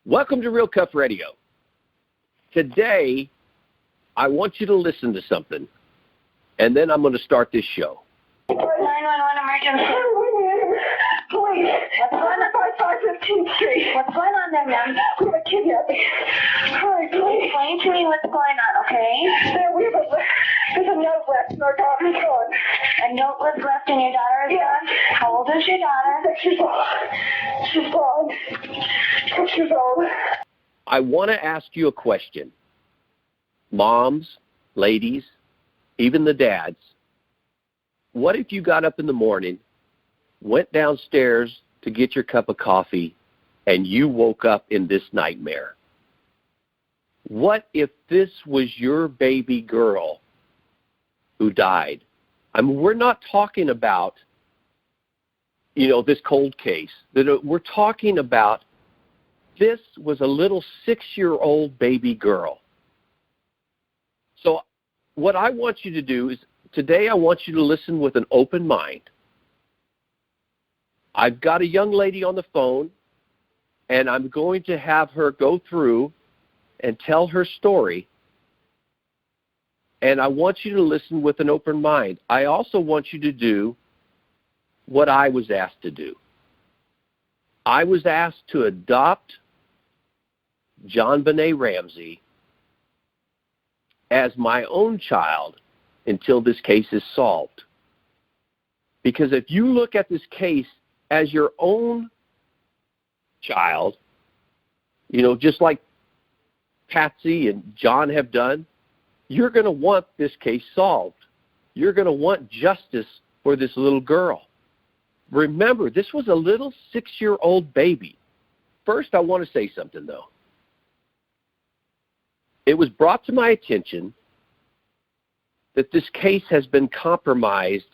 Welcome to Real Cuff Radio. Today, I want you to listen to something, and then I'm going to start this show. 911 emergency. Police. What's going on? 515th Street. What's going on there, ma'am? We have a kidnapping. Hi, please. Explain to me what's going on, okay? There's a note left and our daughter's gone. A note was left and your daughter is gone? How old is your daughter? 6 years old. She's gone. 6 years old. I want to ask you a question. Moms, ladies, even the dads, what if you got up in the morning, went downstairs to get your cup of coffee, and you woke up in this nightmare? What if this was your baby girl who died? I mean, we're not talking about, this cold case. We're talking about this was a little 6-year-old baby girl. So what I want you to do is, today I want you to listen with an open mind. I've got a young lady on the phone, and I'm going to have her go through and tell her story. And I want you to listen with an open mind. I also want you to do what I was asked to do. I was asked to adopt Jonbenet Ramsey as my own child until this case is solved. Because if you look at this case as your own child, just like Patsy and John have done, you're going to want this case solved. You're going to want justice for this little girl. Remember, this was a little 6-year-old baby. First, I want to say something, though. It was brought to my attention that this case has been compromised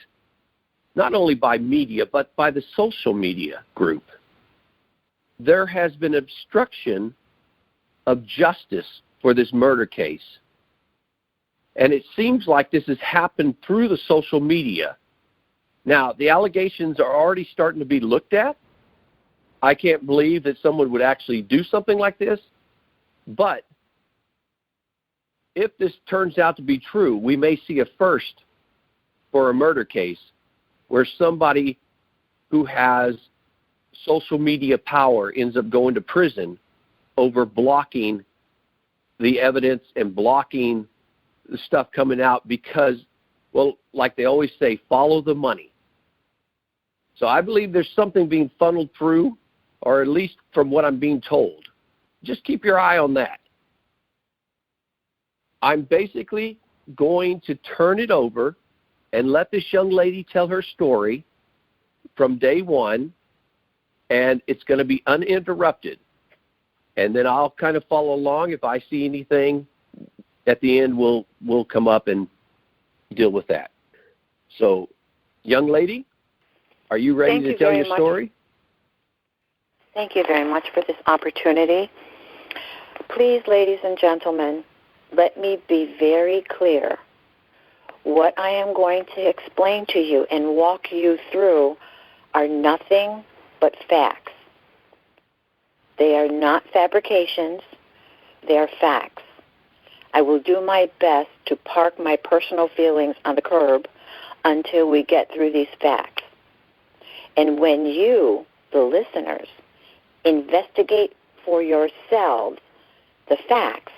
not only by media, but by the social media group. There has been obstruction of justice for this murder case. And it seems like this has happened through the social media. Now, the allegations are already starting to be looked at. I can't believe that someone would actually do something like this. But if this turns out to be true, we may see a first for a murder case where somebody who has social media power ends up going to prison over blocking the evidence and blocking the stuff coming out because, well, like they always say, follow the money. So I believe there's something being funneled through, or at least from what I'm being told. Just keep your eye on that. I'm basically going to turn it over and let this young lady tell her story from day one, and it's going to be uninterrupted. And then I'll kind of follow along. If I see anything at the end, we'll come up and deal with that. So, young lady, are you ready to tell your story? Thank you very much for this opportunity. Please, ladies and gentlemen, let me be very clear. What I am going to explain to you and walk you through are nothing but facts. They are not fabrications. They are facts. I will do my best to park my personal feelings on the curb until we get through these facts. And when you, the listeners, investigate for yourselves the facts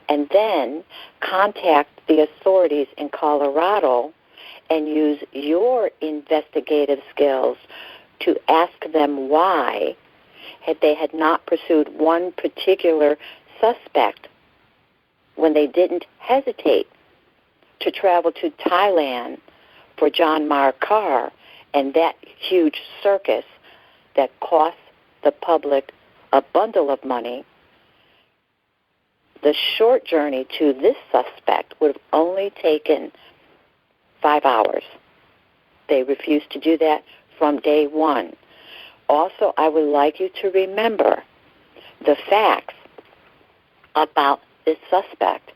and then contact the authorities in Colorado and use your investigative skills to ask them why they had not pursued one particular suspect when they didn't hesitate to travel to Thailand for John Markar and that huge circus that cost the public a bundle of money. The short journey to this suspect would have only taken 5 hours. They refused to do that from day one. Also, I would like you to remember the facts about this suspect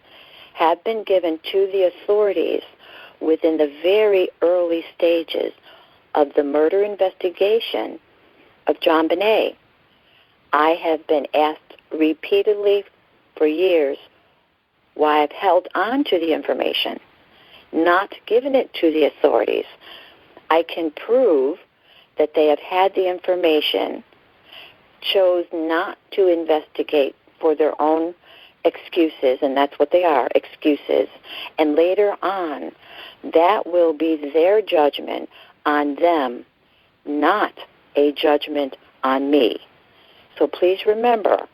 have been given to the authorities within the very early stages of the murder investigation of Jonbenet. I have been asked repeatedly for years why I've held on to the information, not given it to the authorities. I can prove that they have had the information, chose not to investigate for their own excuses, and that's what they are, excuses. And later on, that will be their judgment on them, not a judgment on me. So please remember,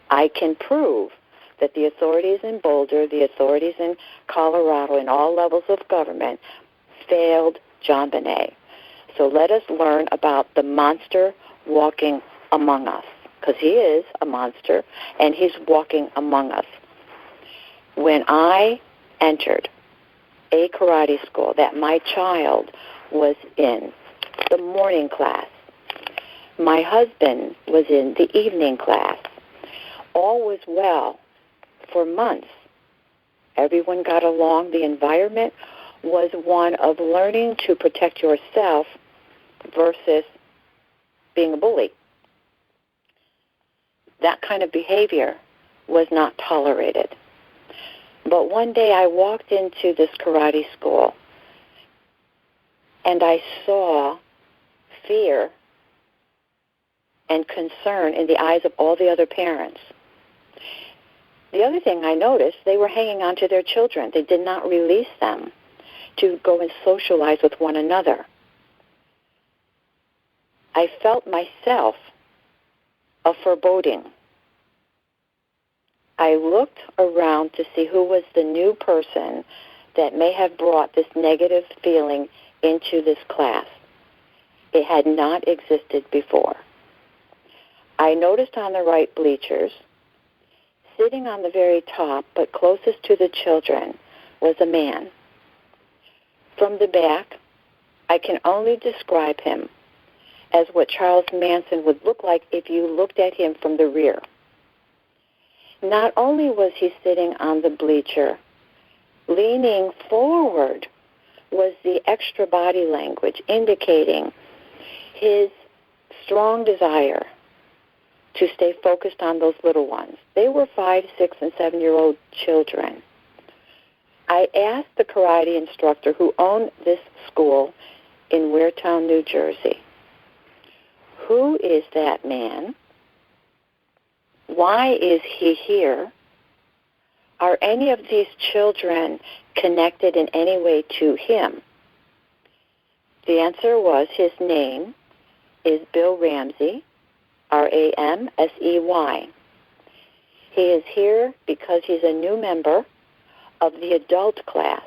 I can prove that the authorities in Boulder, the authorities in Colorado, in all levels of government, failed Jonbenet. So let us learn about the monster walking among us, because he is a monster, and he's walking among us. When I entered a karate school that my child was in, the morning class, my husband was in the evening class, all was well for months. Everyone got along. The environment was one of learning to protect yourself versus being a bully. That kind of behavior was not tolerated. But one day I walked into this karate school and I saw fear and concern in the eyes of all the other parents. The other thing I noticed, they were hanging on to their children. They did not release them to go and socialize with one another. I felt myself a foreboding. I looked around to see who was the new person that may have brought this negative feeling into this class. It had not existed before. I noticed on the right bleachers, sitting on the very top but closest to the children, was a man. From the back, I can only describe him as what Charles Manson would look like if you looked at him from the rear. Not only was he sitting on the bleacher, leaning forward was the extra body language indicating his strong desire to stay focused on those little ones. They were 5, 6, and 7-year-old children. I asked the karate instructor who owned this school in Waretown, New Jersey, who is that man? Why is he here? Are any of these children connected in any way to him? The answer was his name is Bill Ramsey, Ramsey. He is here because he's a new member of the adult class,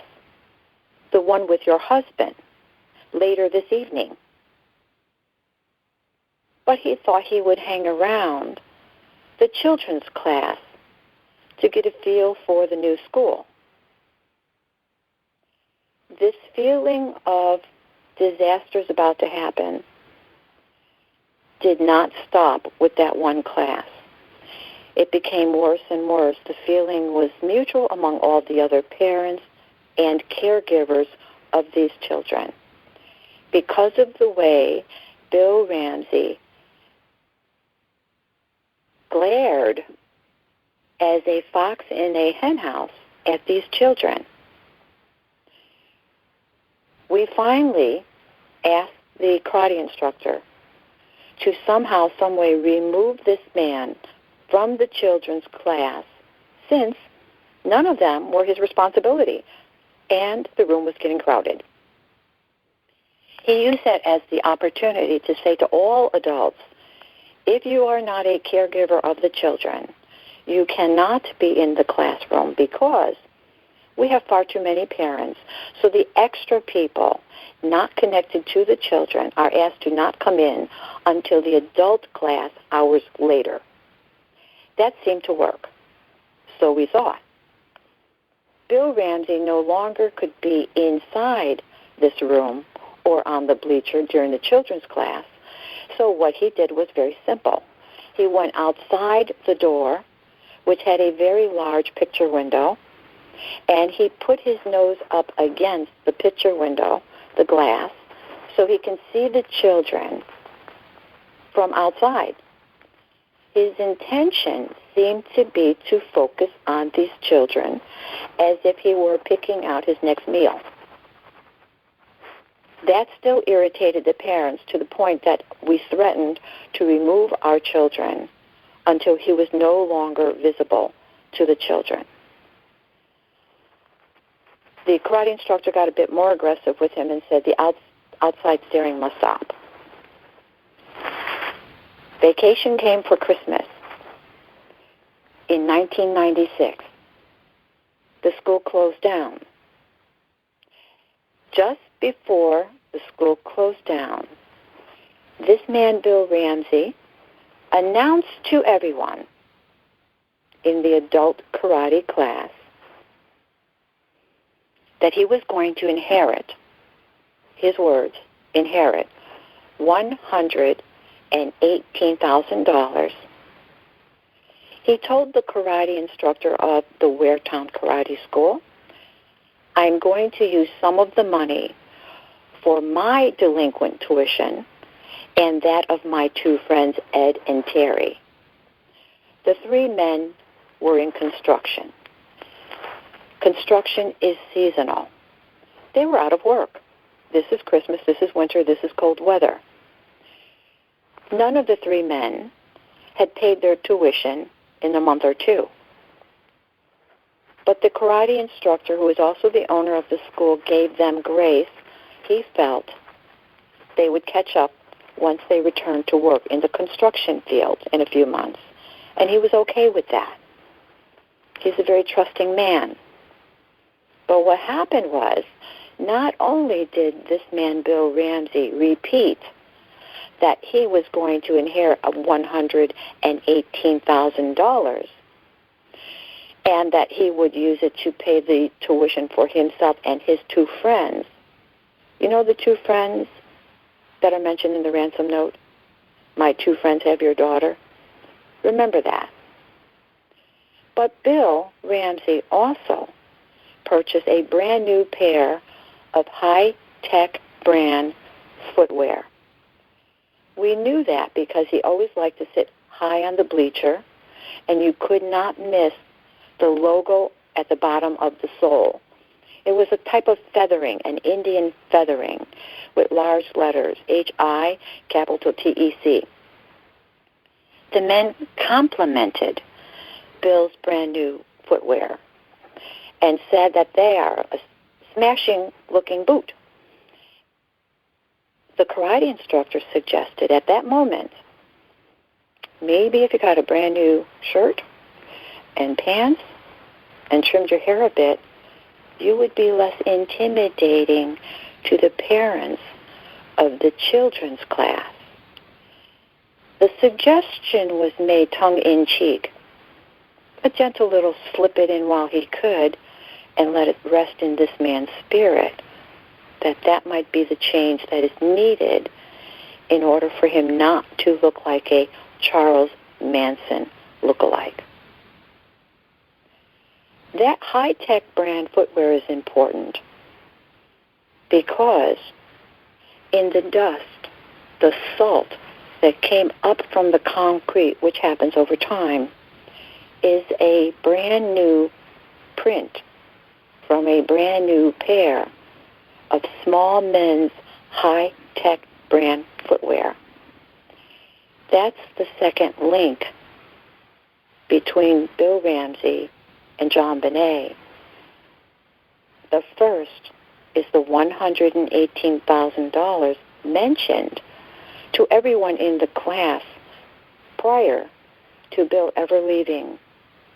the one with your husband, later this evening. But he thought he would hang around the children's class to get a feel for the new school. This feeling of disasters about to happen did not stop with that one class. It became worse and worse. The feeling was mutual among all the other parents and caregivers of these children. Because of the way Bill Ramsey glared as a fox in a henhouse at these children, we finally asked the karate instructor to somehow, some way remove this man from the children's class, since none of them were his responsibility, and the room was getting crowded. He used that as the opportunity to say to all adults, if you are not a caregiver of the children, you cannot be in the classroom because we have far too many parents. So the extra people not connected to the children are asked to not come in until the adult class hours later. That seemed to work. So we thought. Bill Ramsey no longer could be inside this room or on the bleacher during the children's class. So what he did was very simple. He went outside the door, which had a very large picture window, and he put his nose up against the picture window, the glass, so he can see the children from outside. His intention seemed to be to focus on these children as if he were picking out his next meal. That still irritated the parents to the point that we threatened to remove our children until he was no longer visible to the children. The karate instructor got a bit more aggressive with him and said the outside staring must stop. Vacation came for Christmas in 1996. The school closed down. Just before the school closed down, this man, Bill Ramsey, announced to everyone in the adult karate class that he was going to inherit, his words, inherit $118,000. He told the karate instructor of the Waretown Karate School, I'm going to use some of the money for my delinquent tuition and that of my two friends, Ed and Terry. The three men were in construction. Construction is seasonal. They were out of work. This is Christmas, this is winter, this is cold weather. None of the three men had paid their tuition in a month or two. But the karate instructor, who was also the owner of the school, gave them grace. He felt they would catch up once they returned to work in the construction field in a few months. And he was okay with that. He's a very trusting man. But what happened was, not only did this man, Bill Ramsey, repeat that he was going to inherit $118,000 and that he would use it to pay the tuition for himself and his two friends. You know the two friends that are mentioned in the ransom note? My two friends have your daughter. Remember that. But Bill Ramsey also purchased a brand new pair of high-tech brand footwear. We knew that because he always liked to sit high on the bleacher, and you could not miss the logo at the bottom of the sole. It was a type of feathering, an Indian feathering, with large letters, H-I, capital T-E-C. The men complimented Bill's brand new footwear and said that they are a smashing-looking boot. The karate instructor suggested at that moment, maybe if you got a brand new shirt and pants and trimmed your hair a bit, you would be less intimidating to the parents of the children's class. The suggestion was made tongue-in-cheek, a gentle little slip it in while he could and let it rest in this man's spirit that might be the change that is needed in order for him not to look like a Charles Manson lookalike. That high-tech brand footwear is important because in the dust, the salt that came up from the concrete, which happens over time, is a brand new print from a brand new pair of small men's high-tech brand footwear. That's the second link between Bill Ramsey and Jonbenet. The first is the $118,000 mentioned to everyone in the class prior to Bill ever leaving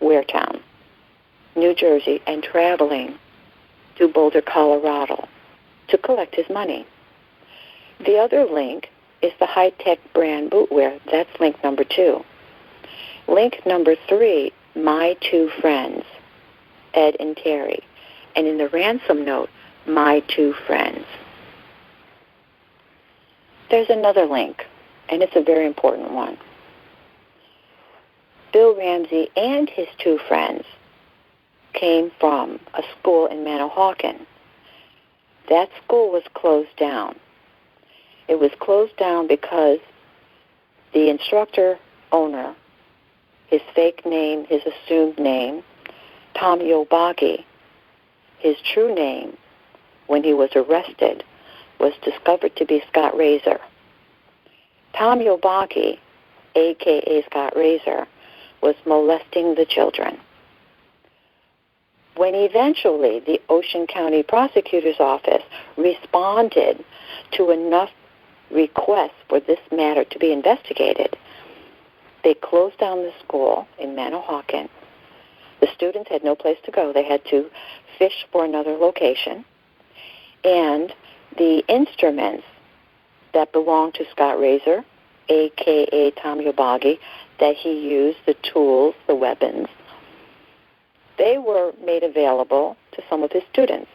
Waretown, New Jersey, and traveling to Boulder, Colorado to collect his money. The other link is the high-tech brand bootwear. That's link number 2. Link number 3, my two friends, Ed and Terry. And in the ransom note, my two friends. There's another link, and it's a very important one. Bill Ramsey and his two friends came from a school in Manahawkin. That school was closed down. It was closed down because the instructor owner his fake name, his assumed name, Tom Yobagi. His true name, when he was arrested, was discovered to be Scott Razor. Tom Yobagi, a.k.a. Scott Razor, was molesting the children. When eventually the Ocean County Prosecutor's Office responded to enough requests for this matter to be investigated, they closed down the school in Manahawkin. The students had no place to go. They had to fish for another location. And the instruments that belonged to Scott Razor, a.k.a. Tom Yobagi, that he used, the tools, the weapons, they were made available to some of his students.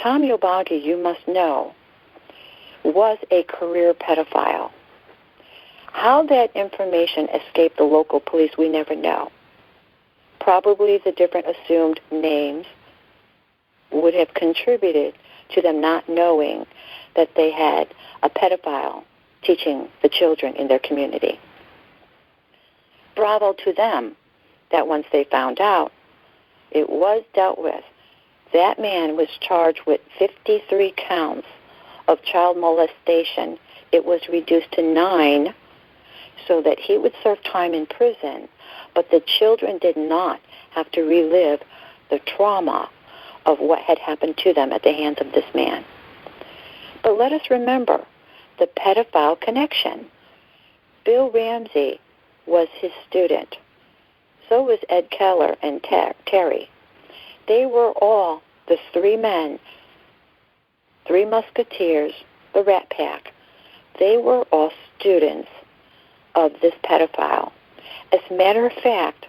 Tom Yobagi, you must know, was a career pedophile. How that information escaped the local police, we never know. Probably the different assumed names would have contributed to them not knowing that they had a pedophile teaching the children in their community. Bravo to them that once they found out, it was dealt with. That man was charged with 53 counts of child molestation. It was reduced to 9 so that he would serve time in prison, but the children did not have to relive the trauma of what had happened to them at the hands of this man. But let us remember the pedophile connection. Bill Ramsey was his student. So was Ed Keller and Terry. They were all the 3 men, 3 musketeers, the Rat Pack. They were all students of this pedophile. As a matter of fact,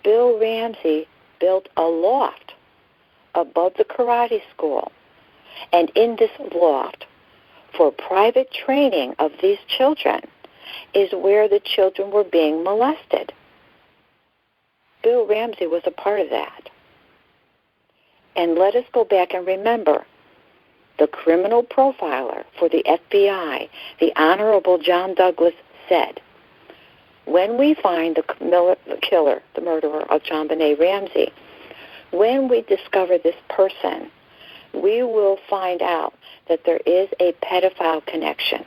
Bill Ramsey built a loft above the karate school. And in this loft, for private training of these children, is where the children were being molested. Bill Ramsey was a part of that. And let us go back and remember, the criminal profiler for the FBI, the Honorable John Douglas, said, when we find the killer, the murderer of Jonbenet Ramsey, when we discover this person, we will find out that there is a pedophile connection.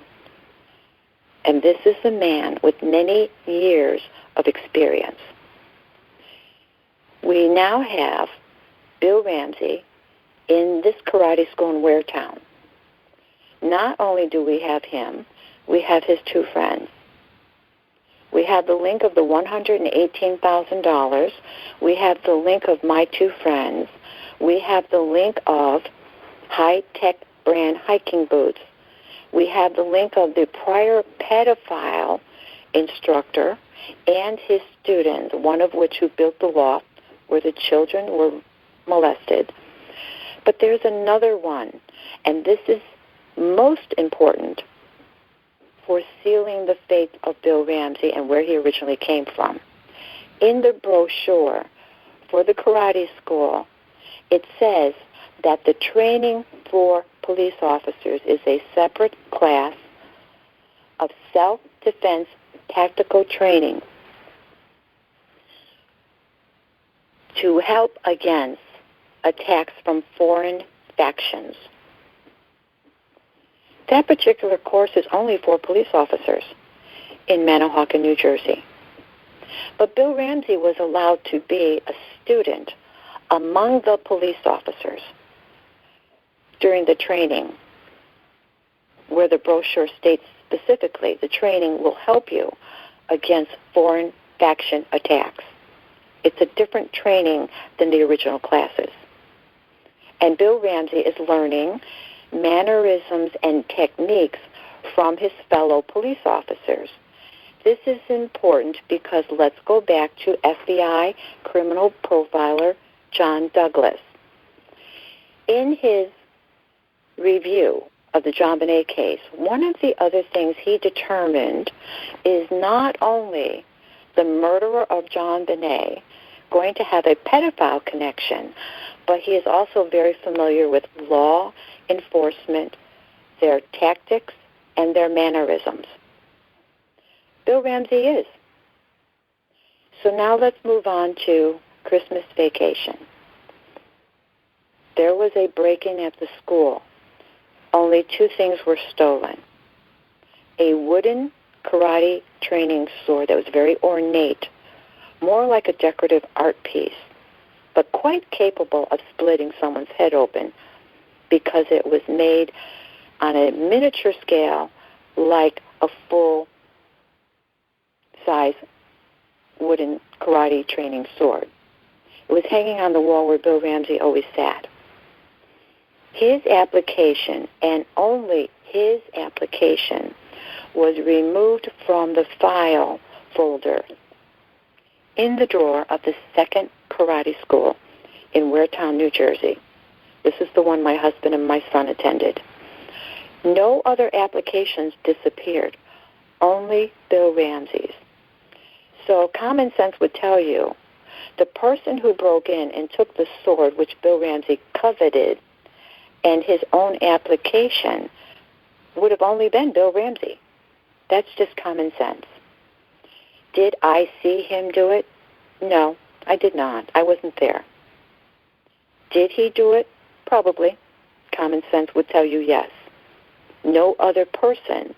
And this is a man with many years of experience. We now have Bill Ramsey in this karate school in Waretown. Not only do we have him, we have his 2 friends. We have the link of the $118,000. We have the link of my 2 friends. We have the link of high-tech brand hiking boots. We have the link of the prior pedophile instructor and his students, one of which who built the loft where the children were molested. But there's another one, and this is most important for sealing the fate of Bill Ramsey and where he originally came from. In the brochure for the karate school, it says that the training for police officers is a separate class of self-defense tactical training to help against attacks from foreign factions. That particular course is only for police officers in Manahawkin, New Jersey. But Bill Ramsey was allowed to be a student among the police officers during the training, where the brochure states specifically the training will help you against foreign faction attacks. It's a different training than the original classes. And Bill Ramsey is learning mannerisms and techniques from his fellow police officers. This is important because let's go back to FBI criminal profiler John Douglas. In his review of the Jonbenet case, one of the other things he determined is not only the murderer of Jonbenet going to have a pedophile connection, but he is also very familiar with law enforcement, their tactics, and their mannerisms. Bill Ramsey is. So now let's move on to Christmas vacation. There was a break-in at the school. Only 2 things were stolen. A wooden karate training sword that was very ornate, more like a decorative art piece, but quite capable of splitting someone's head open because it was made on a miniature scale like a full-size wooden karate training sword. It was hanging on the wall where Bill Ramsey always sat. His application, and only his application, was removed from the file folder in the drawer of the second karate school in Waretown, New Jersey. This is the one my husband and my son attended. No other applications disappeared, only Bill Ramsey's. So common sense would tell you the person who broke in and took the sword, which Bill Ramsey coveted, and his own application would have only been Bill Ramsey. That's just common sense. Did I see him do it? No, I did not. I wasn't there. Did he do it? Probably. Common sense would tell you yes. No other person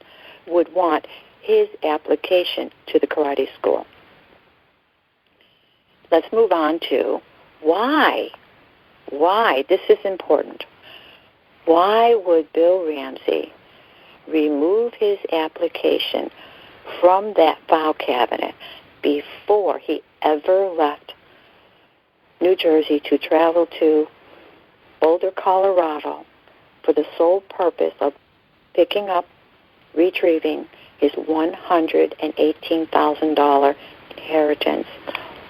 would want his application to the karate school. Let's move on to why. Why? This is important. Why would Bill Ramsey remove his application from that file cabinet before he ever left New Jersey to travel to Boulder, Colorado for the sole purpose of picking up, retrieving his $118,000 inheritance?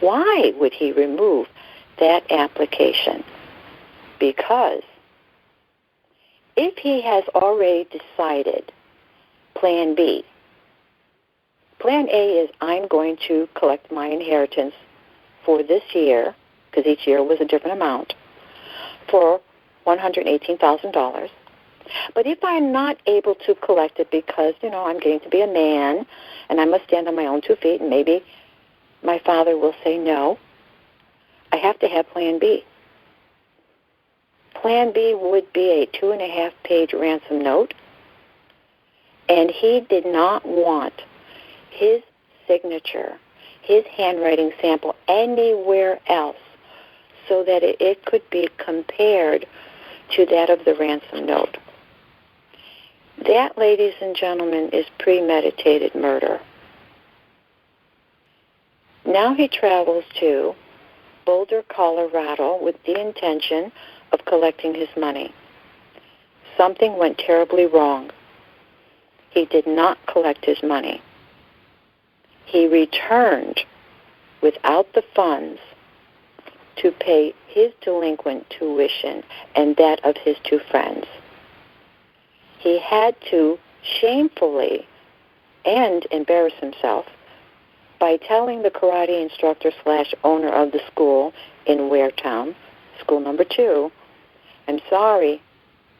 Why would he remove that application? Because if he has already decided Plan B, Plan A is I'm going to collect my inheritance for this year, because each year was a different amount, for $118,000. But if I'm not able to collect it because, I'm getting to be a man and I must stand on my own 2 feet and maybe my father will say no, I have to have Plan B. Plan B would be a 2.5-page ransom note, and he did not want his signature, his handwriting sample anywhere else so that it could be compared to that of the ransom note. That, ladies and gentlemen, is premeditated murder. Now he travels to Boulder, Colorado with the intention of collecting his money. Something went terribly wrong. He did not collect his money. He returned without the funds to pay his delinquent tuition and that of his 2 friends. He had to shamefully and embarrass himself by telling the karate instructor / owner of the school in Waretown, school number 2, I'm sorry,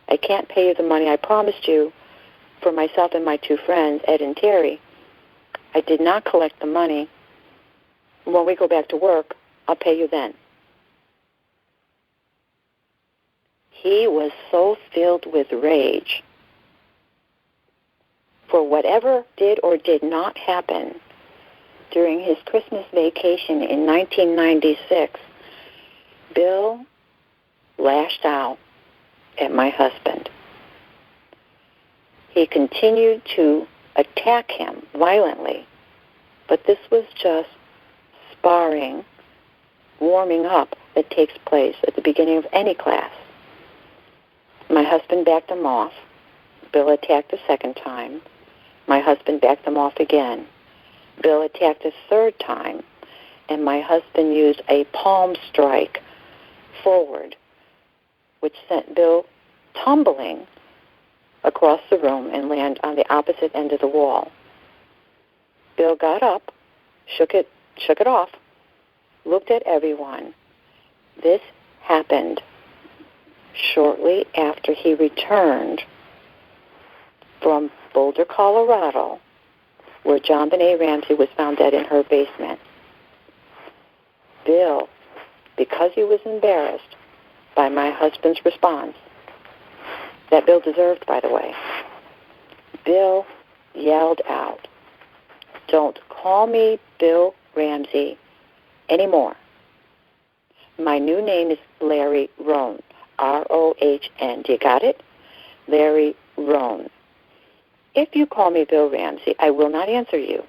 I can't pay you the money I promised you for myself and my 2 friends, Ed and Terry. I did not collect the money. When we go back to work, I'll pay you then. He was so filled with rage for whatever did or did not happen during his Christmas vacation in 1996. Bill lashed out at my husband. He continued to attack him violently, but this was just sparring, warming up that takes place at the beginning of any class. My husband backed him off. Bill attacked a second time. My husband backed him off again. Bill attacked a third time, and my husband used a palm strike forward, which sent Bill tumbling across the room and landed on the opposite end of the wall. Bill got up, shook it off, looked at everyone. This happened shortly after he returned from Boulder, Colorado, where Jonbenet Ramsey was found dead in her basement. Bill, because he was embarrassed by my husband's response, that Bill deserved, by the way, Bill yelled out, "Don't call me Bill Ramsey anymore. My new name is Larry Rohn, R-O-H-N. Do you got it? Larry Rohn. If you call me Bill Ramsey, I will not answer you."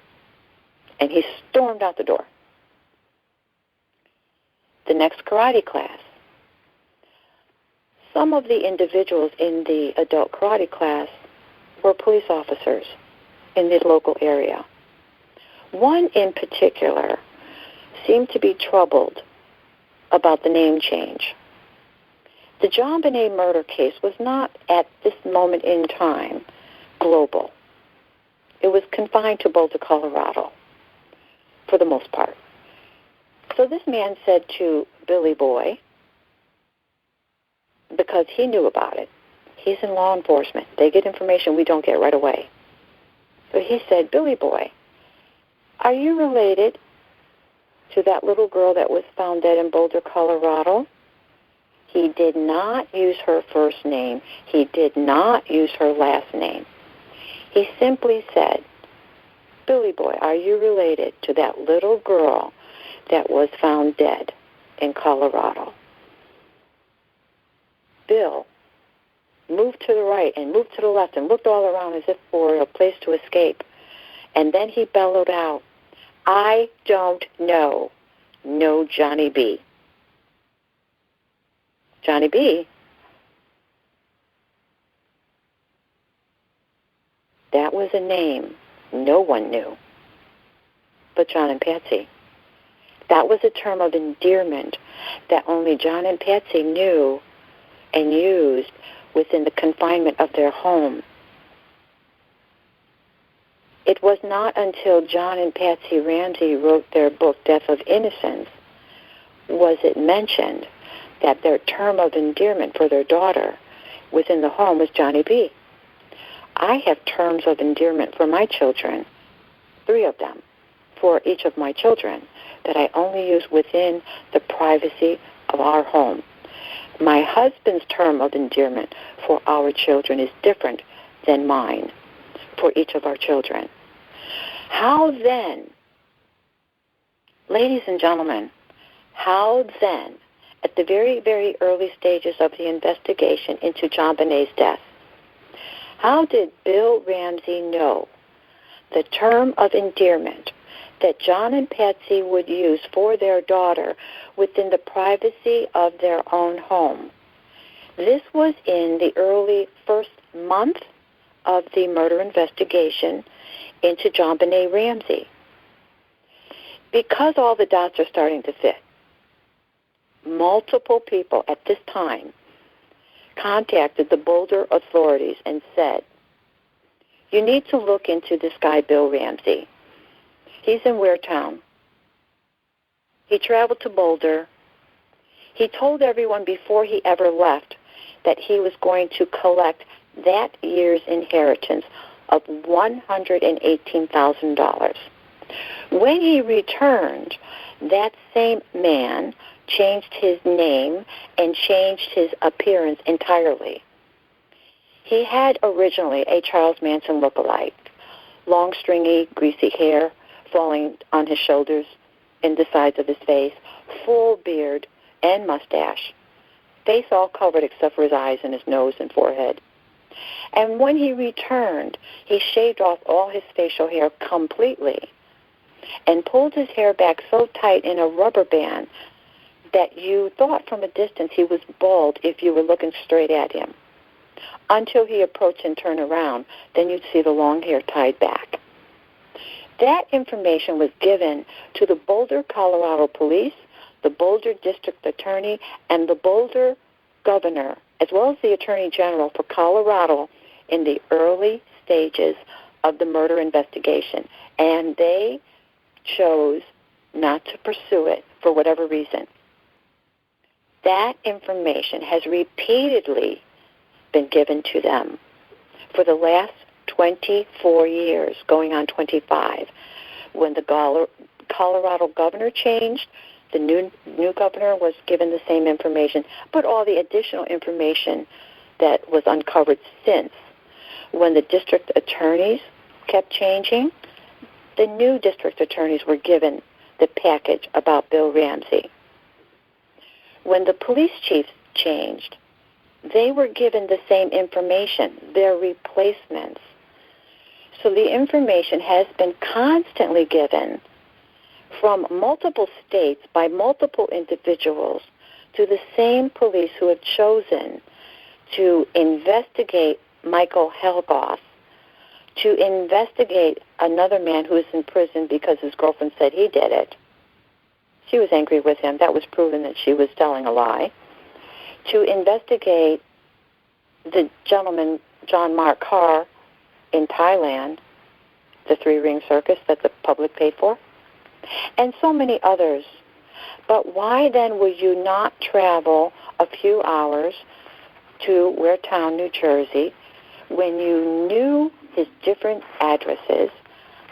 And he stormed out the door. The next karate class. Some of the individuals in the adult karate class were police officers in the local area. One in particular seemed to be troubled about the name change. The Jonbenet murder case was not, at this moment in time, global. It was confined to Boulder, Colorado, for the most part. So this man said to Billy Boy, because he knew about it, he's in law enforcement. They get information we don't get right away. So he said, "Billy Boy, are you related to that little girl that was found dead in Boulder, Colorado?" He did not use her first name. He did not use her last name. He simply said, "Billy Boy, are you related to that little girl that was found dead in Colorado?" Bill moved to the right and moved to the left and looked all around as if for a place to escape. And then he bellowed out, "I don't know. No Johnny B." Johnny B? That was a name no one knew but John and Patsy. That was a term of endearment that only John and Patsy knew and used within the confinement of their home. It was not until John and Patsy Ramsey wrote their book, Death of Innocence, was it mentioned that their term of endearment for their daughter within the home was Johnny B. I have terms of endearment for my children, 3 of them, for each of my children, that I only use within the privacy of our home. My husband's term of endearment for our children is different than mine for each of our children. How then, ladies and gentlemen, how then, at the very, very early stages of the investigation into Jonbenet's death, how did Bill Ramsey know the term of endearment that John and Patsy would use for their daughter within the privacy of their own home? This was in the early first month of the murder investigation into Jonbenet Ramsey. Because all the dots are starting to fit, multiple people at this time contacted the Boulder authorities and said, "You need to look into this guy, Bill Ramsey. He's in Waretown. He traveled to Boulder. He told everyone before he ever left that he was going to collect that year's inheritance of $118,000. When he returned, that same man changed his name and changed his appearance entirely. He had originally a Charles Manson look-alike, long, stringy, greasy hair falling on his shoulders and the sides of his face, full beard and mustache, face all covered except for his eyes and his nose and forehead. And when he returned, he shaved off all his facial hair completely and pulled his hair back so tight in a rubber band that you thought from a distance he was bald if you were looking straight at him. Until he approached and turned around, then you'd see the long hair tied back. That information was given to the Boulder, Colorado police, the Boulder District Attorney, and the Boulder Governor, as well as the Attorney General for Colorado in the early stages of the murder investigation. And they chose not to pursue it for whatever reason. That information has repeatedly been given to them for the last 24 years, going on 25. When the Colorado governor changed, The new governor was given the same information, but all the additional information that was uncovered since, when the district attorneys kept changing, the new district attorneys were given the package about Bill Ramsey. When the police chiefs changed, they were given the same information, their replacements. So the information has been constantly given from multiple states by multiple individuals to the same police who have chosen to investigate Michael Helgoff, to investigate another man who is in prison because his girlfriend said he did it. She was angry with him. That was proven that she was telling a lie. To investigate the gentleman, John Mark Carr, in Thailand, the three-ring circus that the public paid for, and so many others. But why then would you not travel a few hours to Waretown, New Jersey, when you knew his different addresses,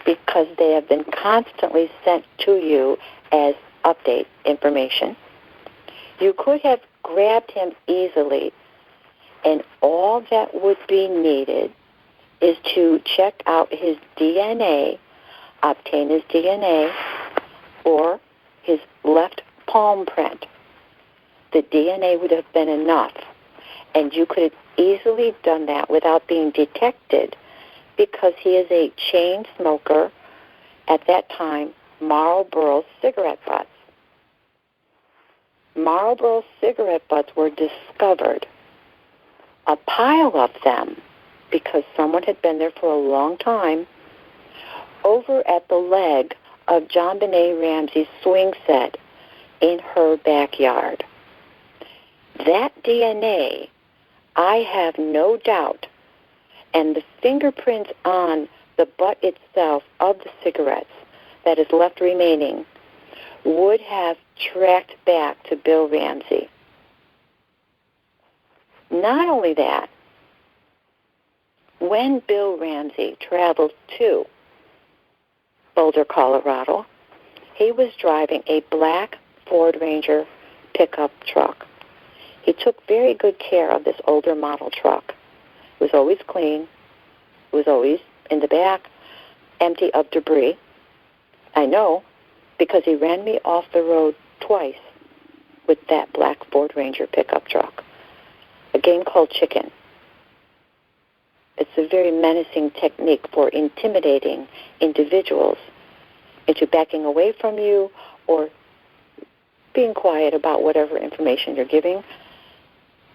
because they have been constantly sent to you as update information? You could have grabbed him easily, and all that would be needed is to check out his DNA, obtain his DNA, or his left palm print. The DNA would have been enough, and you could have easily done that without being detected, because he is a chain smoker, at that time, Marlboro cigarette butts. Marlboro cigarette butts were discovered, a pile of them, because someone had been there for a long time, over at the leg of Jonbenet Ramsey's swing set in her backyard. That DNA, I have no doubt, and the fingerprints on the butt itself of the cigarettes that is left remaining, would have tracked back to Bill Ramsey. Not only that, when Bill Ramsey traveled to Boulder, Colorado, he was driving a black Ford Ranger pickup truck. He took very good care of this older model truck. It was always clean. It was always in the back, empty of debris. I know, because he ran me off the road twice with that black Ford Ranger pickup truck. A game called chicken. It's a very menacing technique for intimidating individuals into backing away from you or being quiet about whatever information you're giving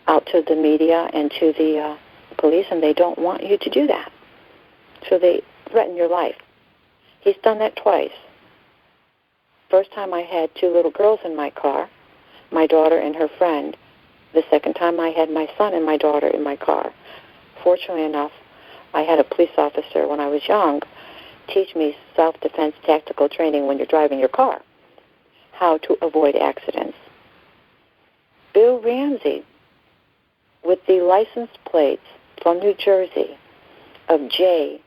out to the media and to the police, and they don't want you to do that. So they threaten your life. He's done that twice. First time I had two little girls in my car, my daughter and her friend. The second time I had my son and my daughter in my car. Fortunately enough, I had a police officer when I was young teach me self-defense tactical training when you're driving your car, how to avoid accidents. Bill Ramsey, with the license plates from New Jersey of JJW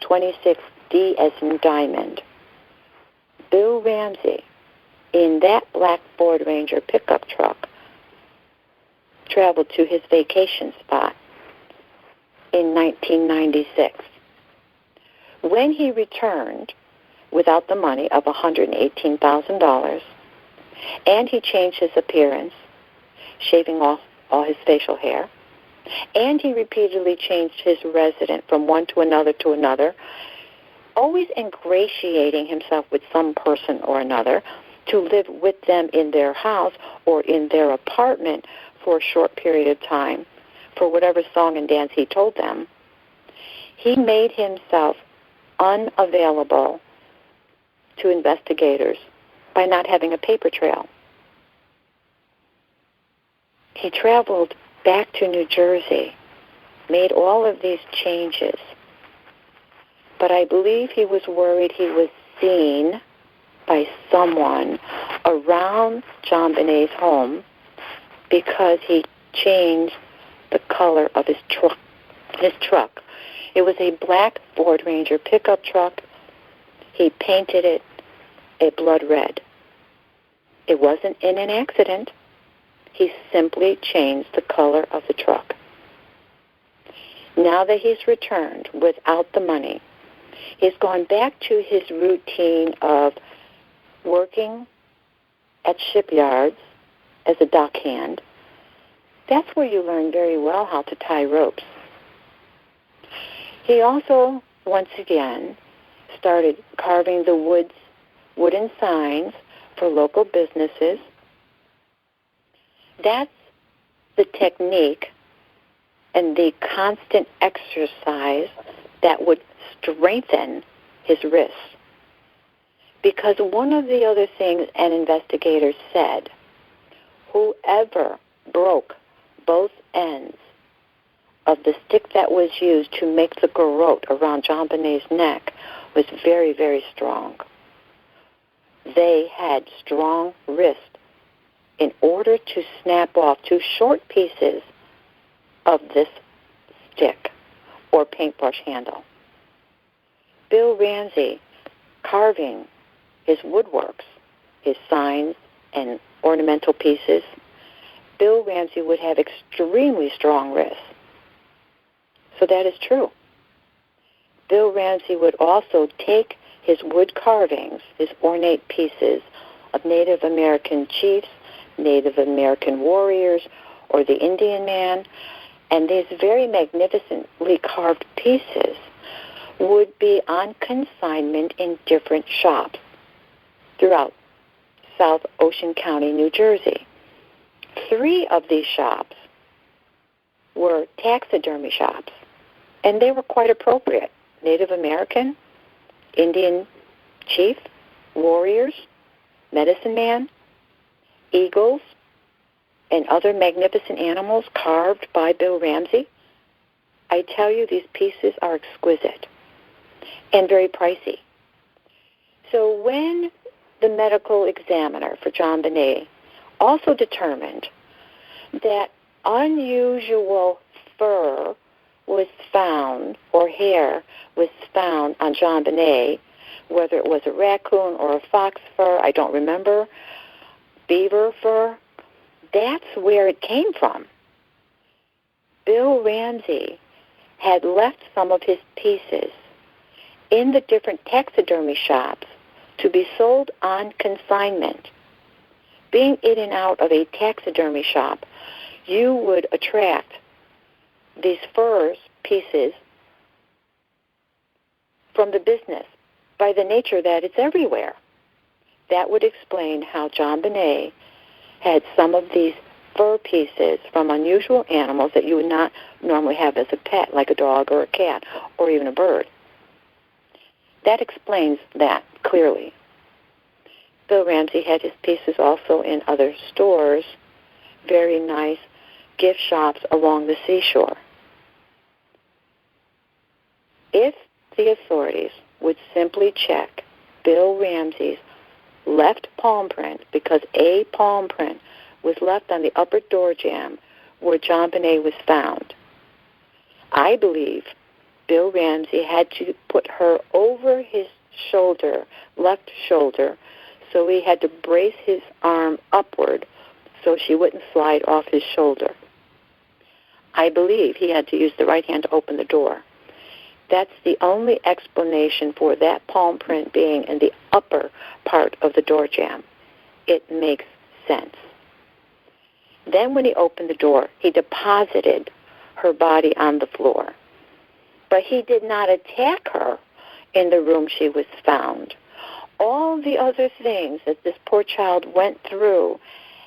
26D as in diamond, Bill Ramsey, in that black Ford Ranger pickup truck, traveled to his vacation spot in 1996. When he returned without the money of $118,000, and he changed his appearance, shaving off all his facial hair, and he repeatedly changed his resident from one to another, always ingratiating himself with some person or another to live with them in their house or in their apartment for a short period of time, for whatever song and dance he told them. He made himself unavailable to investigators by not having a paper trail. He traveled back to New Jersey, made all of these changes, but I believe he was worried he was seen by someone around Jonbenet's home because he changed the color of his truck. It was a black Ford Ranger pickup truck. He painted it a blood red. It wasn't in an accident. He simply changed the color of the truck. Now that he's returned without the money, he's gone back to his routine of working at shipyards as a dockhand. That's where you learn very well how to tie ropes. He also, once again, started carving the wooden signs for local businesses. That's the technique and the constant exercise that would strengthen his wrists. Because one of the other things an investigator said, whoever broke both ends of the stick that was used to make the garrote around Jonbenet's neck was very, very strong. They had strong wrists in order to snap off 2 short pieces of this stick or paintbrush handle. Bill Ramsey, carving his woodworks, his signs and ornamental pieces, Bill Ramsey would have extremely strong wrists. So that is true. Bill Ramsey would also take his wood carvings, his ornate pieces of Native American chiefs, Native American warriors, or the Indian man, and these very magnificently carved pieces would be on consignment in different shops throughout South Ocean County, New Jersey. 3 of these shops were taxidermy shops, and they were quite appropriate. Native American, Indian chief, warriors, medicine man, eagles, and other magnificent animals carved by Bill Ramsey. I tell you, these pieces are exquisite and very pricey. So when the medical examiner for Jonbenet also determined that unusual fur was found, or hair was found on Jonbenet, whether it was a raccoon or a fox fur, I don't remember, beaver fur, that's where it came from. Bill Ramsey had left some of his pieces in the different taxidermy shops to be sold on consignment. Being in and out of a taxidermy shop, you would attract these fur pieces from the business by the nature that it's everywhere. That would explain how Jonbenet had some of these fur pieces from unusual animals that you would not normally have as a pet, like a dog or a cat or even a bird. That explains that clearly. Bill Ramsey had his pieces also in other stores, very nice gift shops along the seashore. If the authorities would simply check Bill Ramsey's left palm print, because a palm print was left on the upper door jamb where Jonbenet was found, I believe Bill Ramsey had to put her over his shoulder, left shoulder, so he had to brace his arm upward so she wouldn't slide off his shoulder. I believe he had to use the right hand to open the door. That's the only explanation for that palm print being in the upper part of the door jamb. It makes sense. Then when he opened the door, he deposited her body on the floor. But he did not attack her in the room she was found. All the other things that this poor child went through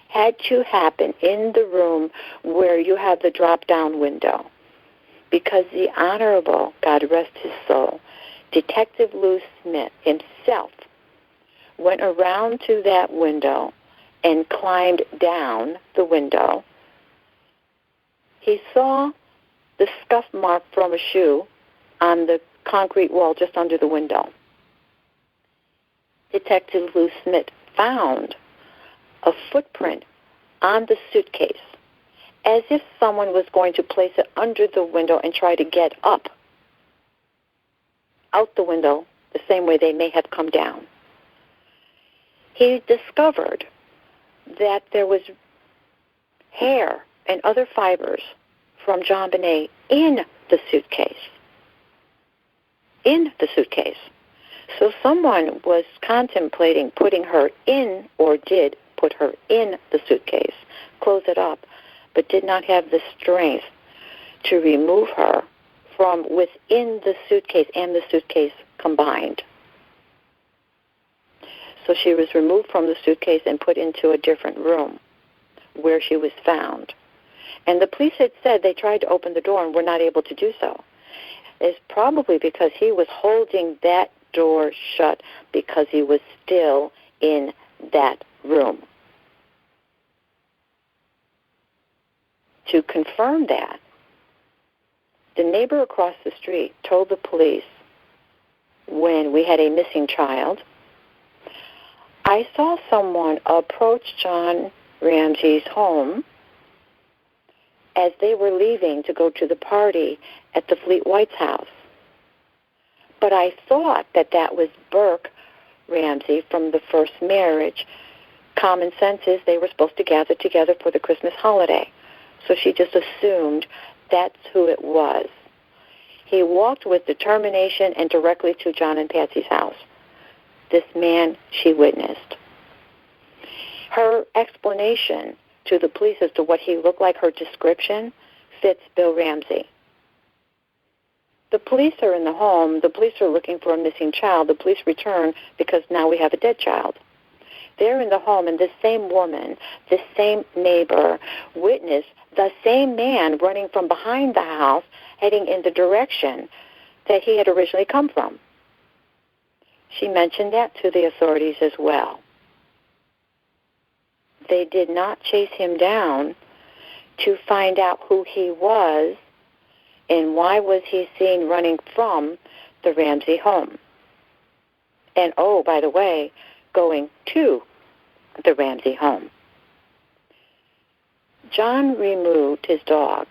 had to happen in the room where you have the drop-down window. Because the Honorable, God rest his soul, Detective Lou Smith himself went around to that window and climbed down the window. He saw the scuff mark from a shoe on the concrete wall just under the window. Detective Lou Smith found a footprint on the suitcase, as if someone was going to place it under the window and try to get up out the window the same way they may have come down. he discovered that there was hair and other fibers from Jonbenet in the suitcase. In the suitcase. So someone was contemplating putting her in, or did put her in the suitcase, close it up, but did not have the strength to remove her from within the suitcase and the suitcase combined. So she was removed from the suitcase and put into a different room where she was found. And the police had said they tried to open the door and were not able to do so. It's probably because he was holding that door shut because he was still in that room. To confirm that, the neighbor across the street told the police, when we had a missing child, I saw someone approach John Ramsey's home as they were leaving to go to the party at the Fleet White's house. But I thought that that was Burke Ramsey from the first marriage. Common sense is they were supposed to gather together for the Christmas holiday. So she just assumed that's who it was. He walked with determination and directly to John and Patsy's house. This man she witnessed. Her explanation to the police as to what he looked like, her description, fits Bill Ramsey. The police are in the home. The police are looking for a missing child. The police return because now we have a dead child. They're in the home, and this same woman, this same neighbor, witnessed the same man running from behind the house, heading in the direction that he had originally come from. She mentioned that to the authorities as well. They did not chase him down to find out who he was and why was he seen running from the Ramsey home. And, oh, by the way, going to the Ramsey home. John removed his dog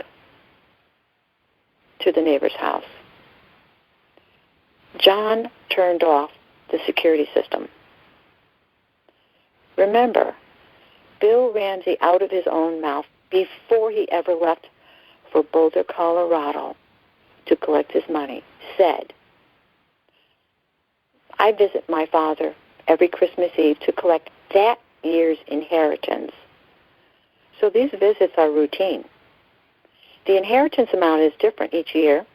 to the neighbor's house. John turned off the security system. Remember, Bill Ramsey, out of his own mouth, before he ever left for Boulder, Colorado, to collect his money, said, I visit my father every Christmas Eve to collect that year's inheritance. So these visits are routine. The inheritance amount is different each year,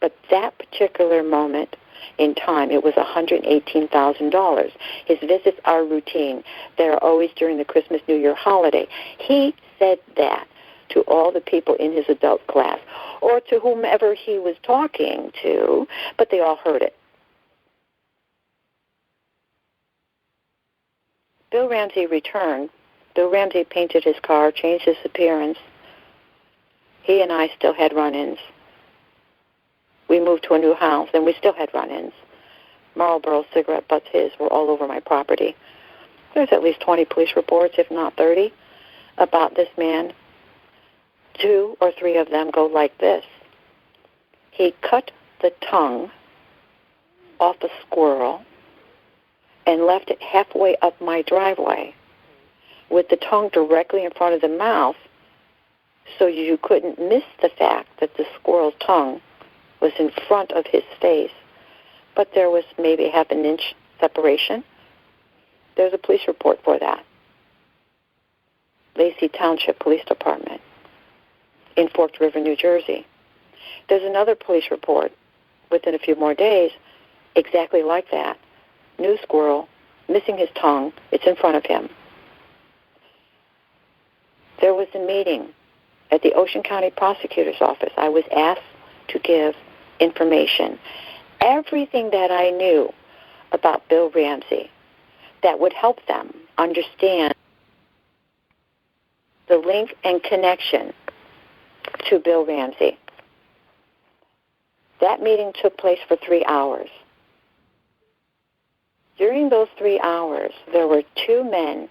but that particular moment in time, it was $118,000. His visits are routine. They're always during the Christmas, New Year holiday. He said that to all the people in his adult class, or to whomever he was talking to, but they all heard it. Bill Ramsey returned. Bill Ramsey painted his car, changed his appearance. He and I still had run-ins. We moved to a new house, and we still had run-ins. Marlboro cigarette butts his were all over my property. There's at least 20 police reports, if not 30, about this man. 2 or 3 of them go like this. He cut the tongue off a squirrel and left it halfway up my driveway with the tongue directly in front of the mouth, so you couldn't miss the fact that the squirrel's tongue was in front of his face. But there was maybe half an inch separation. There's a police report for that. Lacey Township Police Department in Forked River, New Jersey. There's another police report within a few more days, exactly like that. New squirrel, missing his tongue. It's in front of him. There was a meeting at the Ocean County Prosecutor's Office. I was asked to give information, everything that I knew about Bill Ramsey that would help them understand the link and connection to Bill Ramsey. That meeting took place for 3 hours. During those 3 hours, there were 2 men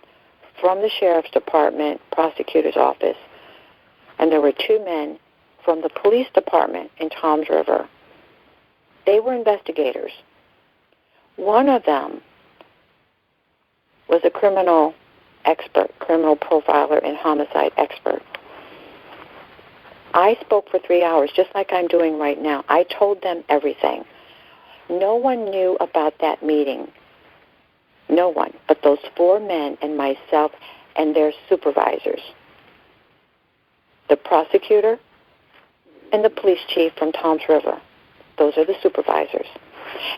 from the Sheriff's Department, Prosecutor's Office, and there were 2 men from the Police Department in Toms River. They were investigators. One of them was a criminal expert, criminal profiler and homicide expert. I spoke for 3 hours, just like I'm doing right now. I told them everything. No one knew about that meeting. No one, but those 4 men and myself and their supervisors. The prosecutor and the police chief from Toms River. Those are the supervisors.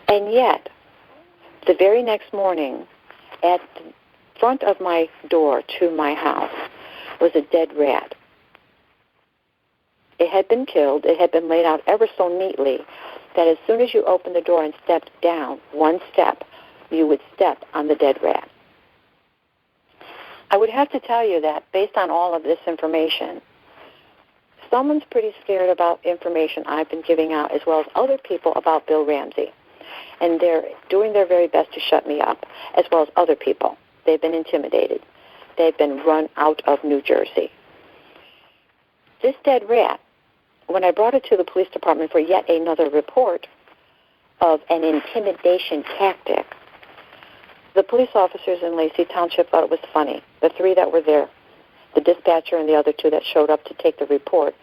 And yet, the very next morning, at the front of my door to my house was a dead rat. It had been killed. It had been laid out ever so neatly that as soon as you opened the door and stepped down 1 step, you would step on the dead rat. I would have to tell you that based on all of this information, someone's pretty scared about information I've been giving out as well as other people about Bill Ramsey. And they're doing their very best to shut me up, as well as other people. They've been intimidated. They've been run out of New Jersey. This dead rat, when I brought it to the police department for yet another report of an intimidation tactic, the police officers in Lacey Township thought it was funny. The 3 that were there, the dispatcher and the other 2 that showed up to take the report,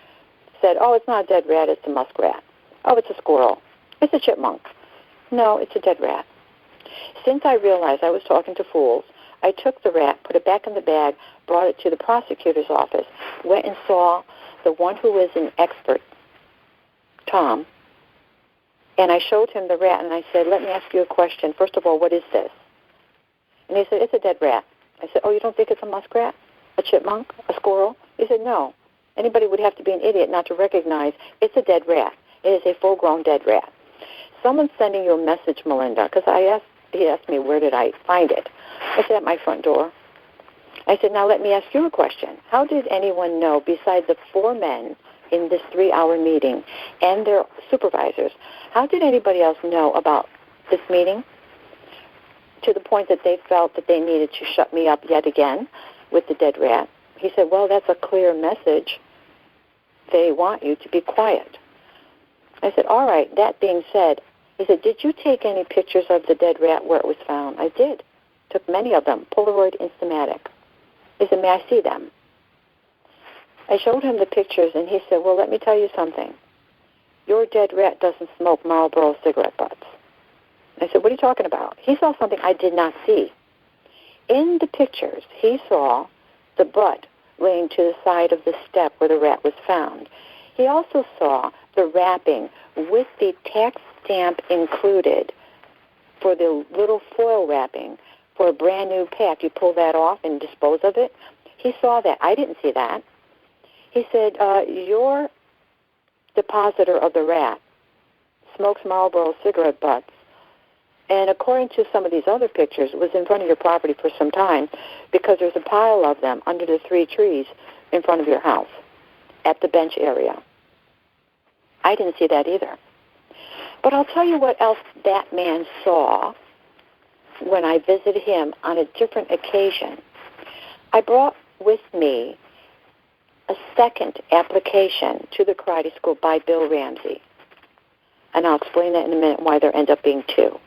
said, oh, it's not a dead rat, it's a muskrat. Oh, it's a squirrel. It's a chipmunk. No, it's a dead rat. Since I realized I was talking to fools, I took the rat, put it back in the bag, brought it to the prosecutor's office, went and saw the one who was an expert, Tom, and I showed him the rat, and I said, let me ask you a question. First of all, what is this? And he said, it's a dead rat. I said, oh, you don't think it's a muskrat, a chipmunk, a squirrel? He said, no. Anybody would have to be an idiot not to recognize it's a dead rat. It is a full-grown dead rat. Someone's sending you a message, Melinda, because he asked me where did I find it. I said, at my front door. I said, now let me ask you a question. How did anyone know, besides the 4 men in this 3-hour meeting and their supervisors, how did anybody else know about this meeting to the point that they felt that they needed to shut me up yet again with the dead rat? He said, well, that's a clear message. They want you to be quiet. I said, all right, that being said, he said, did you take any pictures of the dead rat where it was found? I did. Took many of them, Polaroid Instamatic. He said, may I see them? I showed him the pictures, and he said, well, let me tell you something. Your dead rat doesn't smoke Marlboro cigarette butts. I said, what are you talking about? He saw something I did not see. In the pictures, he saw the butt laying to the side of the step where the rat was found. He also saw the wrapping with the tax stamp included for the little foil wrapping for a brand new pack. You pull that off and dispose of it. He saw that. I didn't see that. He said, your depositor of the rat smokes Marlboro cigarette butts, and according to some of these other pictures, was in front of your property for some time because there's a pile of them under the 3 trees in front of your house at the bench area. I didn't see that either. But I'll tell you what else that man saw when I visited him on a different occasion. I brought with me a second application to the karate school by Bill Ramsey. And I'll explain that in a minute why there end up being 2.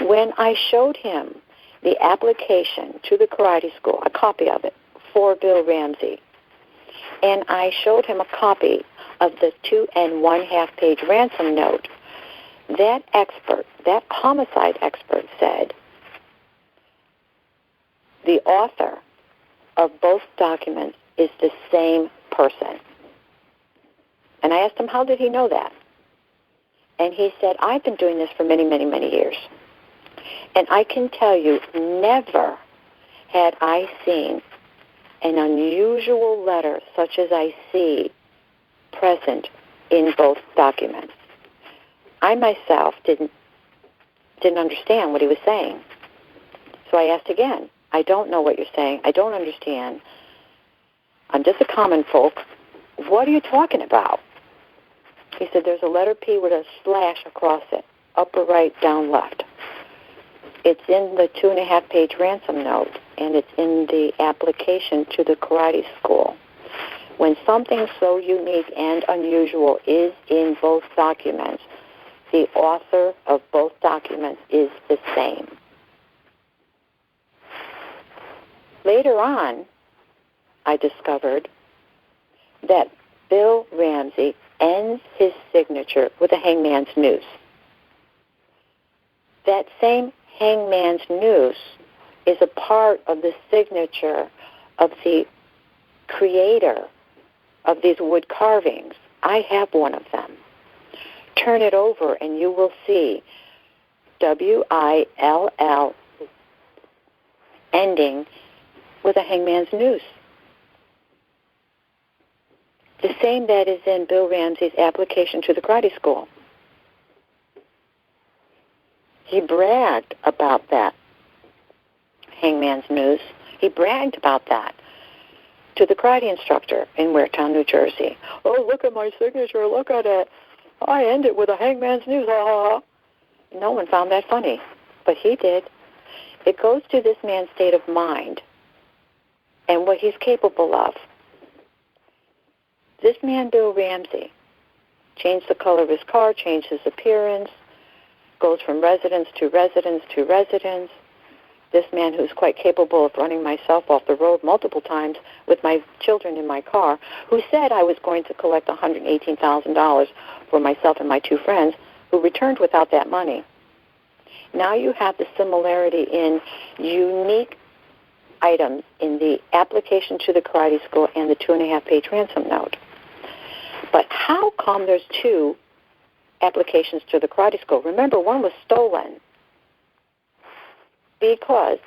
When I showed him the application to the karate school, a copy of it, for Bill Ramsey, and I showed him a copy of the 2 1/2 page ransom note, that expert, that homicide expert said, the author of both documents is the same person. And I asked him, how did he know that? And he said, I've been doing this for many, many, many years. And I can tell you, never had I seen an unusual letter such as I see present in both documents. I myself didn't understand what he was saying. So I asked again, I don't know what you're saying. I don't understand. I'm just a common folk. What are you talking about? He said, there's a letter P with a slash across it, upper right, down left. It's in the 2 1/2 page ransom note, and it's in the application to the karate school. When something so unique and unusual is in both documents, the author of both documents is the same. later on, I discovered that Bill Ramsey ends his signature with a hangman's noose. That same hangman's noose is a part of the signature of the creator of these wood carvings. I have one of them. Turn it over and you will see W-I-L-L ending with a hangman's noose. The same that is in Bill Ramsey's application to the karate school. He bragged about that hangman's noose. He bragged about that to the karate instructor in Waretown, New Jersey. Oh, look at my signature. Look at it. I end it with a hangman's noose. No one found that funny, but he did. It goes to this man's state of mind and what he's capable of. This man, Bill Ramsey, changed the color of his car, changed his appearance, goes from residence to residence to residence. This man who's quite capable of running myself off the road multiple times with my children in my car, who said I was going to collect $118,000 for myself and my two friends, who returned without that money. Now you have the similarity in unique items in the application to the karate school and the 2.5-page ransom note. But how come there's two applications to the karate school? Remember, one was stolen because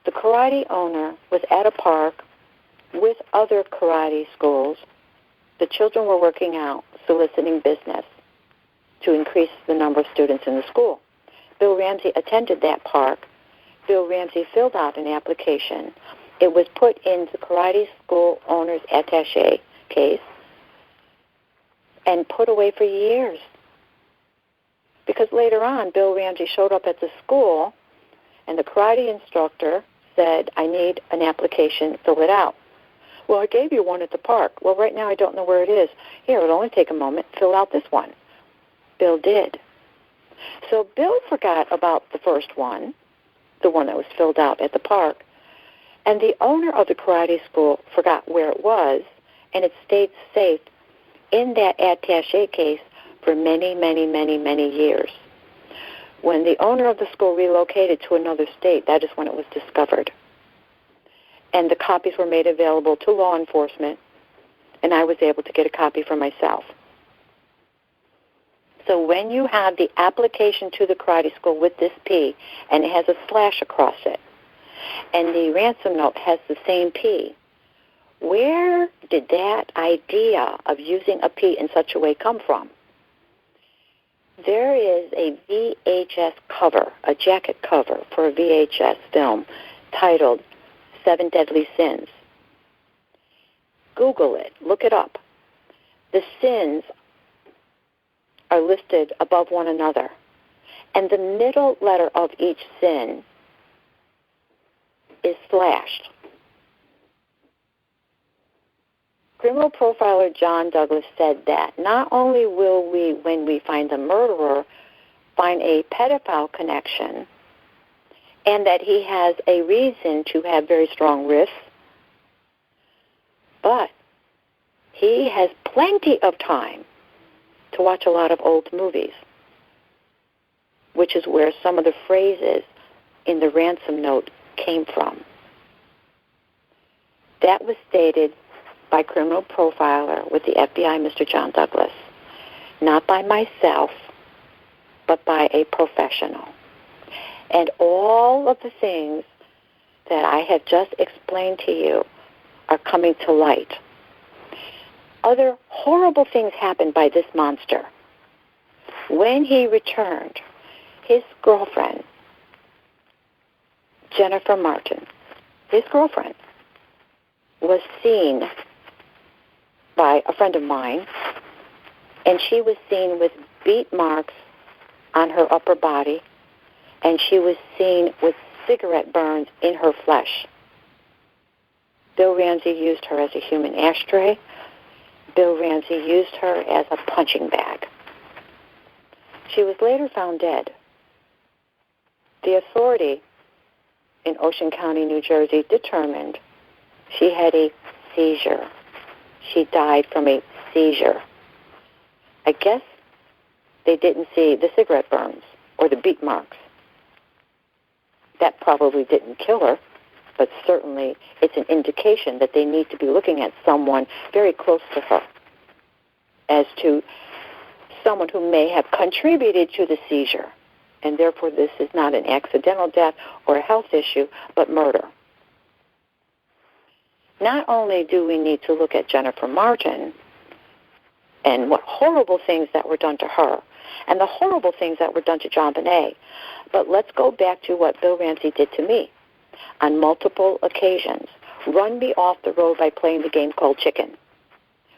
the karate owner was at a park with other karate schools. The children were working out, soliciting business to increase the number of students in the school. Bill Ramsey attended that park. Bill Ramsey filled out an application. It was put in the karate school owner's attaché case and put away for years. Because later on, Bill Ramsey showed up at the school, and the karate instructor said, I need an application, fill it out. Well, I gave you one at the park. Well, right now I don't know where it is. Here, it'll only take a moment. Fill out this one. Bill did. So Bill forgot about the first one, the one that was filled out at the park, and the owner of the karate school forgot where it was, and it stayed safe in that attaché case for many, many, many, many years. When the owner of the school relocated to another state, that is when it was discovered. And the copies were made available to law enforcement, and I was able to get a copy for myself. So when you have the application to the karate school with this P, and it has a slash across it, and the ransom note has the same P, where did that idea of using a P in such a way come from? There is a VHS cover, a jacket cover for a VHS film titled 7 Deadly Sins. Google it. Look it up. The sins are listed above one another, and the middle letter of each sin is slashed. Criminal profiler John Douglas said that not only will we, when we find the murderer, find a pedophile connection, and that he has a reason to have very strong risks, but he has plenty of time to watch a lot of old movies, which is where some of the phrases in the ransom note came from. That was stated by criminal profiler with the FBI, Mr. John Douglas, not by myself, but by a professional. And all of the things that I have just explained to you are coming to light. Other horrible things happened by this monster. When he returned, his girlfriend, Jennifer Martin, his girlfriend, was seen by a friend of mine, and she was seen with beat marks on her upper body, and she was seen with cigarette burns in her flesh. Bill Ramsey used her as a human ashtray. Bill Ramsey used her as a punching bag. She was later found dead. The authority in Ocean County, New Jersey, determined she had a seizure. She died from a seizure. I guess they didn't see the cigarette burns or the beat marks. That probably didn't kill her, but certainly it's an indication that they need to be looking at someone very close to her as to someone who may have contributed to the seizure. And therefore, this is not an accidental death or a health issue, but murder. Not only do we need to look at Jennifer Martin and what horrible things that were done to her and the horrible things that were done to Jonbenet, but let's go back to what Bill Ramsey did to me on multiple occasions. Run me off the road by playing the game called chicken.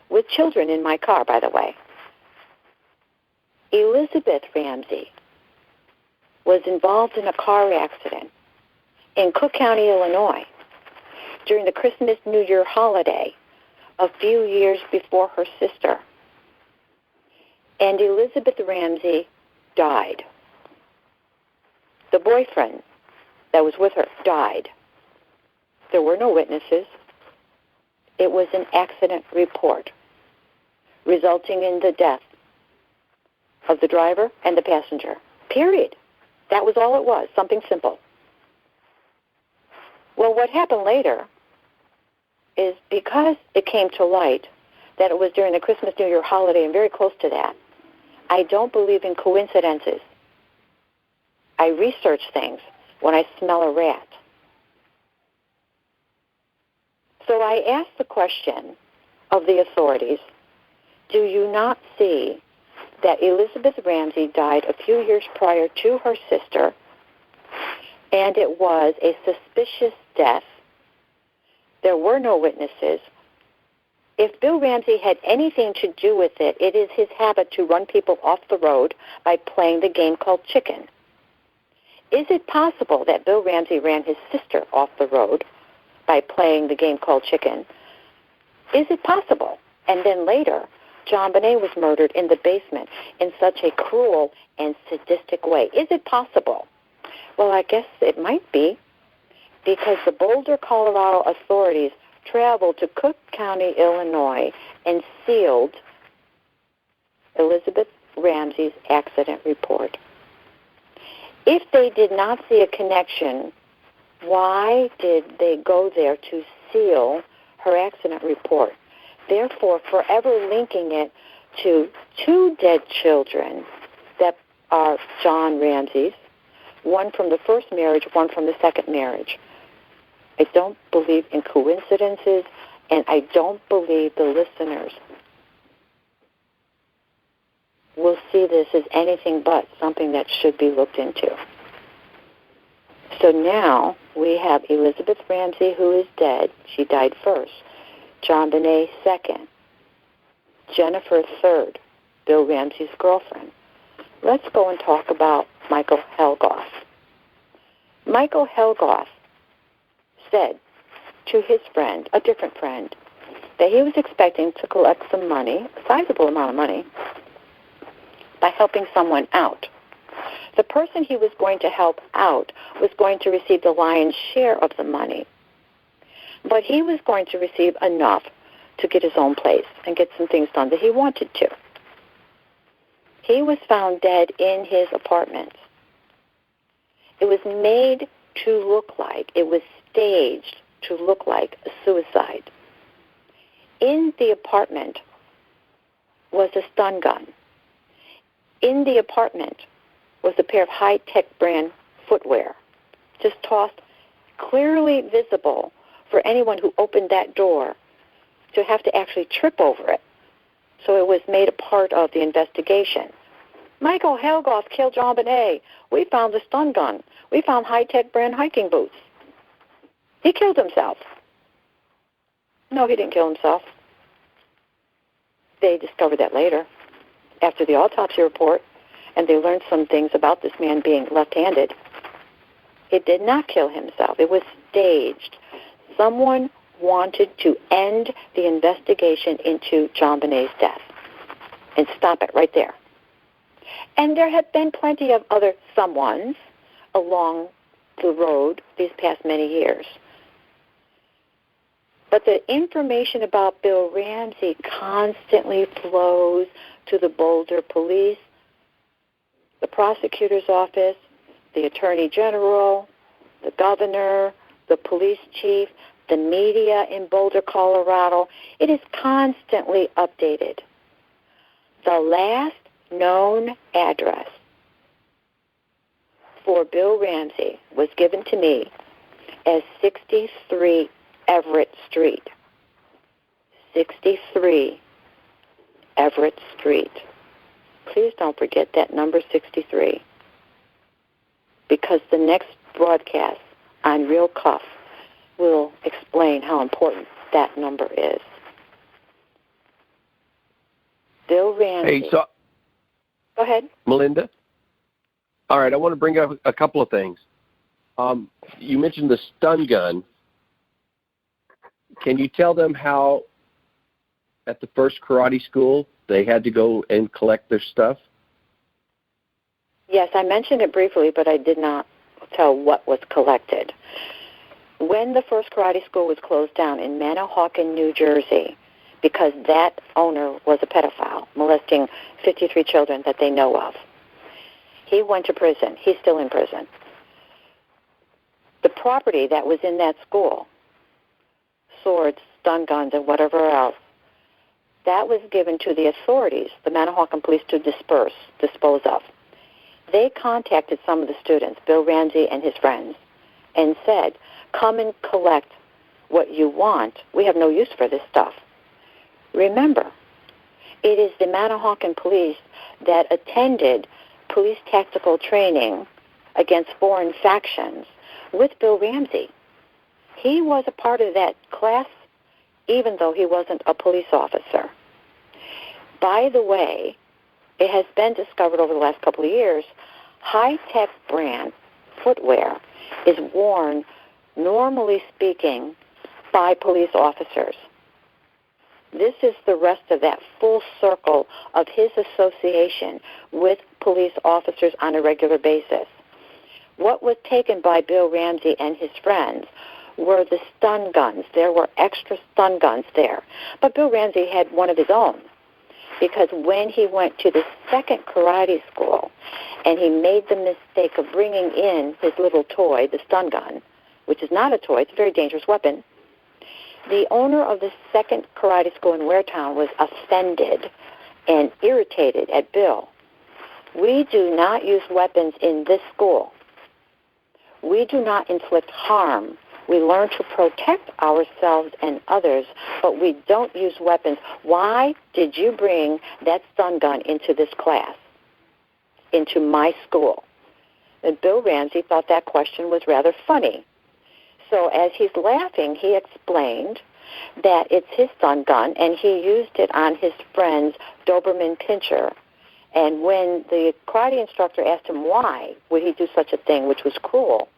With children in my car, by the way. Elizabeth Ramsey was involved in a car accident in Cook County, Illinois, during the Christmas New Year holiday a few years before her sister. And Elizabeth Ramsey died. The boyfriend that was with her died. There were no witnesses. It was an accident report resulting in the death of the driver and the passenger. Period. That was all it was, something simple. Well, what happened later is because it came to light that it was during the Christmas New Year holiday and very close to that, I don't believe in coincidences. I research things when I smell a rat. So I asked the question of the authorities, do you not see that Elizabeth Ramsey died a few years prior to her sister, and it was a suspicious death? There were no witnesses. If Bill Ramsey had anything to do with it, it is his habit to run people off the road by playing the game called chicken. Is it possible that Bill Ramsey ran his sister off the road by playing the game called chicken? Is it possible? And then later, Jonbenet was murdered in the basement in such a cruel and sadistic way. Is it possible? Well, I guess it might be, because the Boulder, Colorado authorities traveled to Cook County, Illinois, and sealed Elizabeth Ramsey's accident report. If they did not see a connection, why did they go there to seal her accident report? Therefore, forever linking it to two dead children that are John Ramsey's, one from the first marriage, one from the second marriage. I don't believe in coincidences, and I don't believe the listeners will see this as anything but something that should be looked into. So now we have Elizabeth Ramsey, who is dead. She died first. Jonbenet second. Jennifer third, Bill Ramsey's girlfriend. Let's go and talk about Michael Helgoff. Michael Helgoff said to his friend, a different friend, that he was expecting to collect some money, a sizable amount of money, by helping someone out. The person he was going to help out was going to receive the lion's share of the money, but he was going to receive enough to get his own place and get some things done that he wanted to. He was found dead in his apartment. It was made to look like, it was staged to look like a suicide. In the apartment was a stun gun. In the apartment was a pair of high-tech brand footwear, just tossed, clearly visible for anyone who opened that door to have to actually trip over it. So it was made a part of the investigation. Michael Helgoff killed Jonbenet. We found the stun gun. We found high-tech brand hiking boots. He killed himself. No, he didn't kill himself. They discovered that later, after the autopsy report, and they learned some things about this man being left-handed. He did not kill himself. It was staged. Someone wanted to end the investigation into Jonbenet's death and stop it right there. And there have been plenty of other someones along the road these past many years. But the information about Bill Ramsey constantly flows to the Boulder police, the prosecutor's office, the attorney general, the governor, the police chief, the media in Boulder, Colorado. It is constantly updated. The last known address for Bill Ramsey was given to me as 63 Everett Street. 63 Everett Street. Please don't forget that number 63, because the next broadcast on Real Cuff will explain how important that number is. Bill Ramsey. Hey, so, go ahead. Melinda? All right, I want to bring up a couple of things. You mentioned the stun gun. Can you tell them how at the first karate school they had to go and collect their stuff? Yes, I mentioned it briefly, but I did not tell what was collected. When the first karate school was closed down in Manahawkin, New Jersey, because that owner was a pedophile, molesting 53 children that they know of, he went to prison. He's still in prison. The property that was in that school, swords, stun guns, and whatever else, that was given to the authorities, the Manahawkin police, to dispose of. They contacted some of the students, Bill Ramsey and his friends, and said, come and collect what you want. We have no use for this stuff. Remember, it is the Manahawkin police that attended police tactical training against foreign factions with Bill Ramsey. He was a part of that class, even though he wasn't a police officer. By the way, it has been discovered over the last couple of years, high-tech brand footwear is worn, normally speaking, by police officers. This is the rest of that full circle of his association with police officers on a regular basis. What was taken by Bill Ramsey and his friends were the stun guns. There were extra stun guns there. But Bill Ramsey had one of his own, because when he went to the second karate school and he made the mistake of bringing in his little toy, the stun gun, which is not a toy, it's a very dangerous weapon, the owner of the second karate school in Waretown was offended and irritated at Bill. We do not use weapons in this school. We do not inflict harm. We learn to protect ourselves and others, but we don't use weapons. Why did you bring that stun gun into this class, into my school? And Bill Ramsey thought that question was rather funny. So as he's laughing, he explained that it's his stun gun, and he used it on his friend's Doberman Pinscher. And when the karate instructor asked him why would he do such a thing, which was cruel,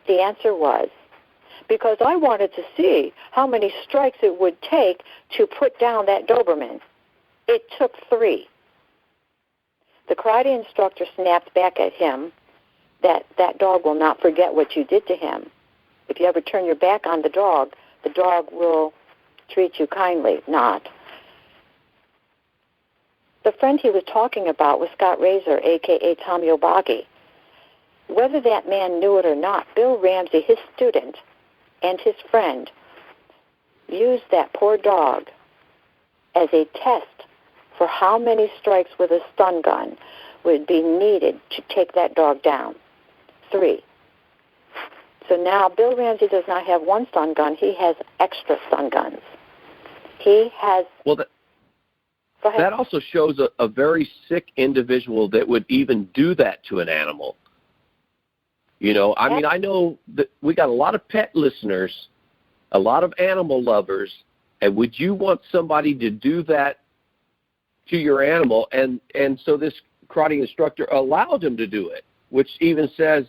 the answer was, because I wanted to see how many strikes it would take to put down that Doberman. It took 3. The karate instructor snapped back at him that dog will not forget what you did to him. If you ever turn your back on the dog will treat you kindly, not. The friend he was talking about was Scott Razor, a.k.a. Tommy Obagi. Whether that man knew it or not, Bill Ramsey, his student, and his friend used that poor dog as a test for how many strikes with a stun gun would be needed to take that dog down. 3. So now Bill Ramsey does not have one stun gun. He has extra stun guns. He has... Well, Go ahead. that also shows a very sick individual that would even do that to an animal. You know, I mean, I know that we got a lot of pet listeners, a lot of animal lovers, and would you want somebody to do that to your animal? And so this karate instructor allowed him to do it, which even says,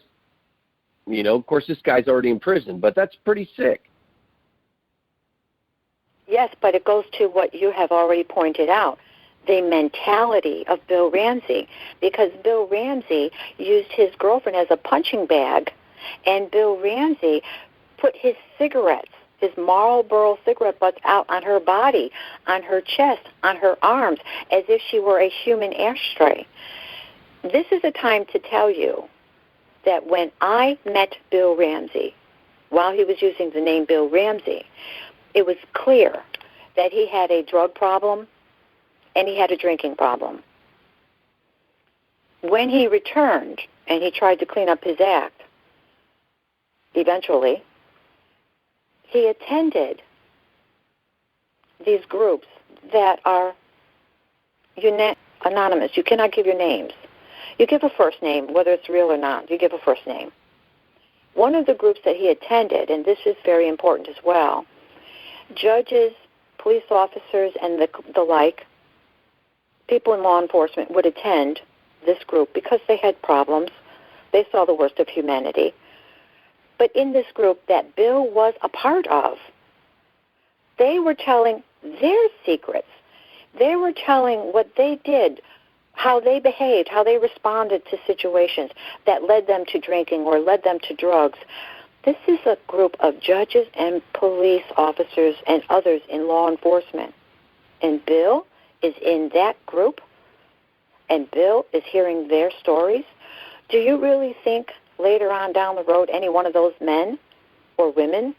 you know, of course, this guy's already in prison, but that's pretty sick. Yes, but it goes to what you have already pointed out, the mentality of Bill Ramsey, because Bill Ramsey used his girlfriend as a punching bag And Bill Ramsey put his cigarettes, his Marlboro cigarette butts out on her body, on her chest, on her arms, as if she were a human ashtray. This is a time to tell you that when I met Bill Ramsey, while he was using the name Bill Ramsey, it was clear that he had a drug problem and he had a drinking problem. When he returned and he tried to clean up his act, eventually, he attended these groups that are anonymous. You cannot give your names. You give a first name, whether it's real or not. You give a first name. One of the groups that he attended, and this is very important as well, judges, police officers, and the like, people in law enforcement would attend this group because they had problems. They saw the worst of humanity. But in this group that Bill was a part of, they were telling their secrets. They were telling what they did, how they behaved, how they responded to situations that led them to drinking or led them to drugs. This is a group of judges and police officers and others in law enforcement. And Bill is in that group, and Bill is hearing their stories. Do you really think later on down the road any one of those men or women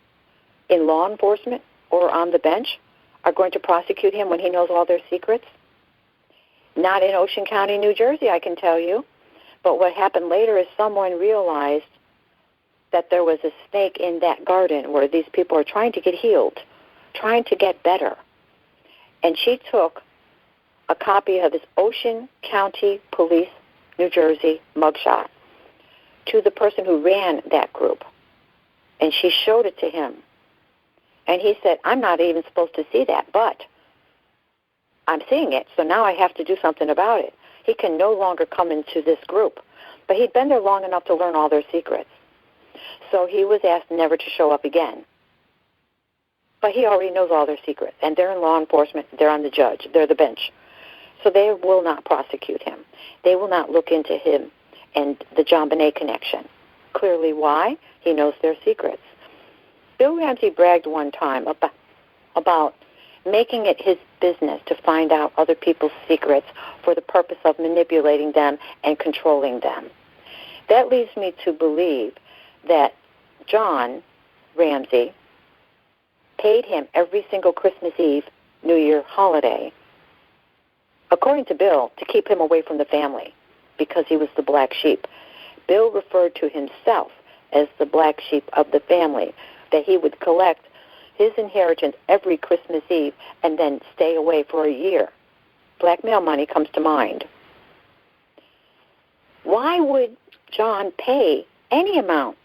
in law enforcement or on the bench are going to prosecute him when he knows all their secrets? Not in Ocean County, New Jersey, I can tell you. But what happened later is someone realized that there was a snake in that garden where these people are trying to get healed, trying to get better. And she took a copy of his Ocean County Police, New Jersey mugshot to the person who ran that group. And she showed it to him. And he said, I'm not even supposed to see that, but I'm seeing it, so now I have to do something about it. He can no longer come into this group. But he'd been there long enough to learn all their secrets. So he was asked never to show up again. But he already knows all their secrets. And they're in law enforcement. They're on the judge. They're the bench. So they will not prosecute him. They will not look into him and the Jonbenet connection. Clearly why? He knows their secrets. Bill Ramsey bragged one time about making it his business to find out other people's secrets for the purpose of manipulating them and controlling them. That leads me to believe that John Ramsey paid him every single Christmas Eve, New Year holiday, according to Bill, to keep him away from the family because he was the black sheep. Bill referred to himself as the black sheep of the family, that he would collect his inheritance every Christmas Eve and then stay away for a year. Blackmail money comes to mind. Why would John pay any amount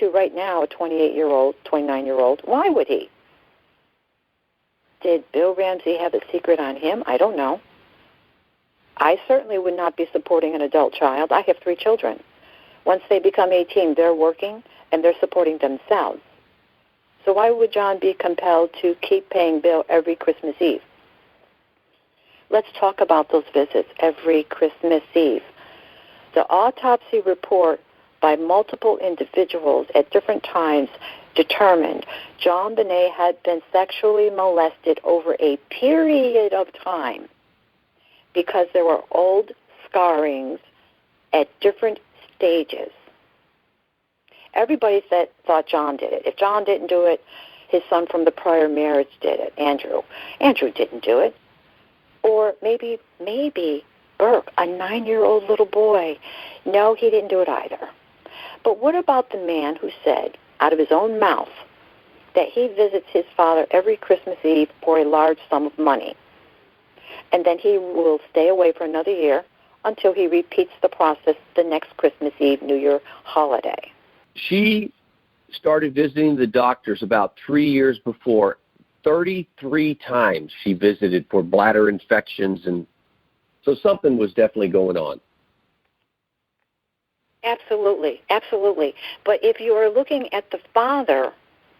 to right now a 28-year-old, 29-year-old? Why would he? Did Bill Ramsey have a secret on him? I don't know. I certainly would not be supporting an adult child. I have 3 children. Once they become 18, they're working and they're supporting themselves. So why would John be compelled to keep paying Bill every Christmas Eve? Let's talk about those visits every Christmas Eve. The autopsy report by multiple individuals at different times determined Jonbenet had been sexually molested over a period of time because there were old scarrings at different stages. Everybody thought John did it. If John didn't do it, his son from the prior marriage did it, Andrew. Andrew didn't do it. Or maybe Burke, a 9-year-old little boy. No, he didn't do it either. But what about the man who said, out of his own mouth, that he visits his father every Christmas Eve for a large sum of money, and then he will stay away for another year until he repeats the process the next Christmas Eve, New Year holiday? She started visiting the doctors about 3 years before. 33 times she visited for bladder infections, and so something was definitely going on. Absolutely, absolutely. But if you are looking at the father,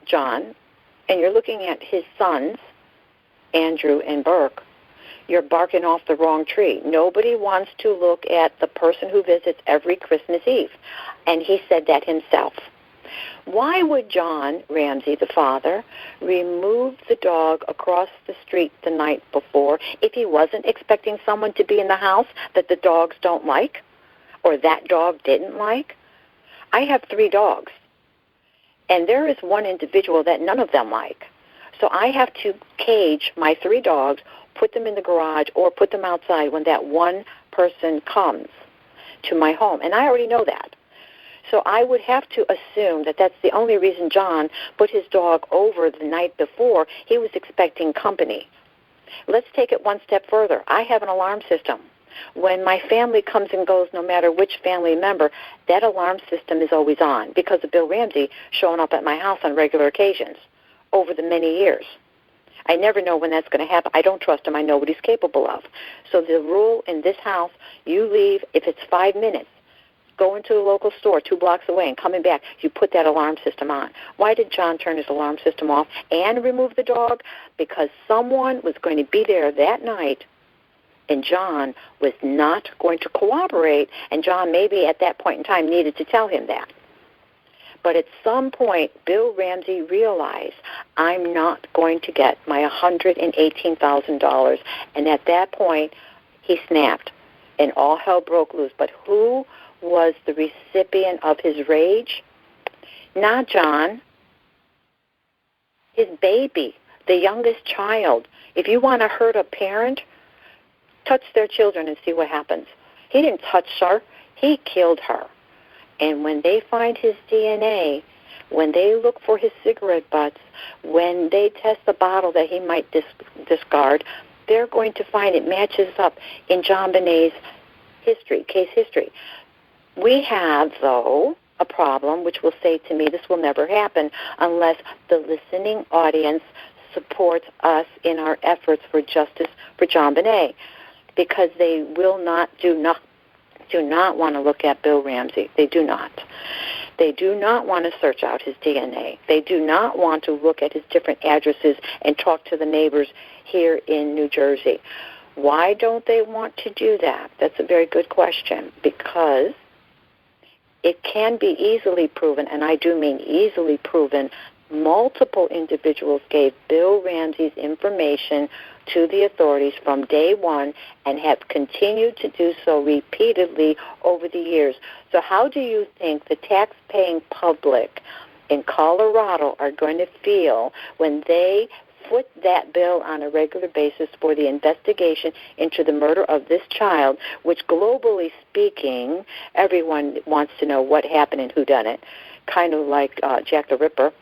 John, and you're looking at his sons, Andrew and Burke, you're barking off the wrong tree. Nobody wants to look at the person who visits every Christmas Eve. And he said that himself. Why would John Ramsey, the father, remove the dog across the street the night before if he wasn't expecting someone to be in the house that the dogs don't like or that dog didn't like? I have 3 dogs, and there is one individual that none of them like. So I have to cage my 3 dogs, put them in the garage, or put them outside when that one person comes to my home. And I already know that. So I would have to assume that that's the only reason John put his dog over the night before. He was expecting company. Let's take it one step further. I have an alarm system. When my family comes and goes, no matter which family member, that alarm system is always on because of Bill Ramsey showing up at my house on regular occasions over the many years. I never know when that's going to happen. I don't trust him. I know what he's capable of. So the rule in this house, you leave, if it's 5 minutes, go into the local store 2 blocks away and coming back, you put that alarm system on. Why did John turn his alarm system off and remove the dog? Because someone was going to be there that night, and John was not going to cooperate, and John maybe at that point in time needed to tell him that. But at some point, Bill Ramsey realized, I'm not going to get my $118,000. And at that point, he snapped, and all hell broke loose. But who was the recipient of his rage? Not John. His baby, the youngest child. If you want to hurt a parent, touch their children and see what happens. He didn't touch her. He killed her. And when they find his DNA, when they look for his cigarette butts, when they test the bottle that he might discard, they're going to find it matches up in Jonbenet's history, case history. We have, though, a problem which will say to me, this will never happen unless the listening audience supports us in our efforts for justice for Jonbenet, because they will not, do not want to look at Bill Ramsey. They do not. They do not want to search out his DNA. They do not want to look at his different addresses and talk to the neighbors here in New Jersey. Why don't they want to do that? That's a very good question, because it can be easily proven, and I do mean easily proven, multiple individuals gave Bill Ramsey's information to the authorities from day one and have continued to do so repeatedly over the years. So how do you think the tax-paying public in Colorado are going to feel when they foot that bill on a regular basis for the investigation into the murder of this child, which globally speaking, everyone wants to know what happened and who done it, kind of like Jack the Ripper.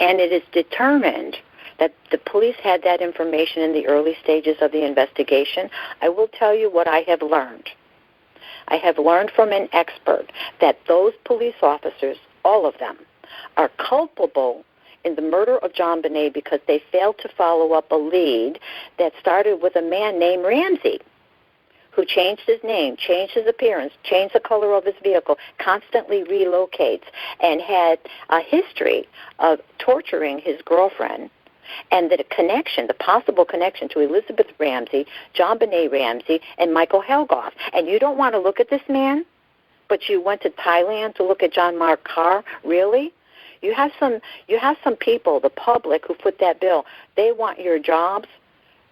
And it is determined that the police had that information in the early stages of the investigation. I will tell you what I have learned. I have learned from an expert that those police officers, all of them, are culpable in the murder of Jonbenet because they failed to follow up a lead that started with a man named Ramsey, who changed his name, changed his appearance, changed the color of his vehicle, constantly relocates, and had a history of torturing his girlfriend, and the connection, the possible connection to Elizabeth Ramsey, Jonbenet Ramsey, and Michael Helgoff. And you don't want to look at this man, but you went to Thailand to look at John Mark Carr? Really? You have some people, the public, who put that bill. They want your jobs.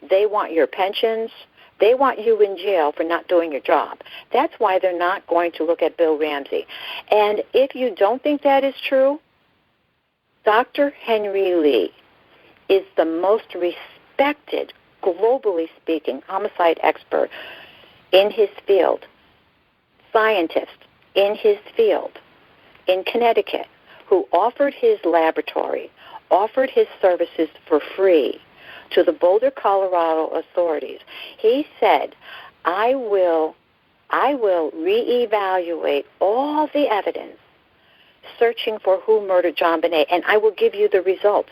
They want your pensions. They want you in jail for not doing your job. That's why they're not going to look at Bill Ramsey. And if you don't think that is true, Dr. Henry Lee is the most respected, globally speaking, homicide expert in his field, scientist in his field in Connecticut, who offered his laboratory, offered his services for free to the Boulder, Colorado authorities. He said, I will reevaluate all the evidence searching for who murdered Jonbenet, and I will give you the results.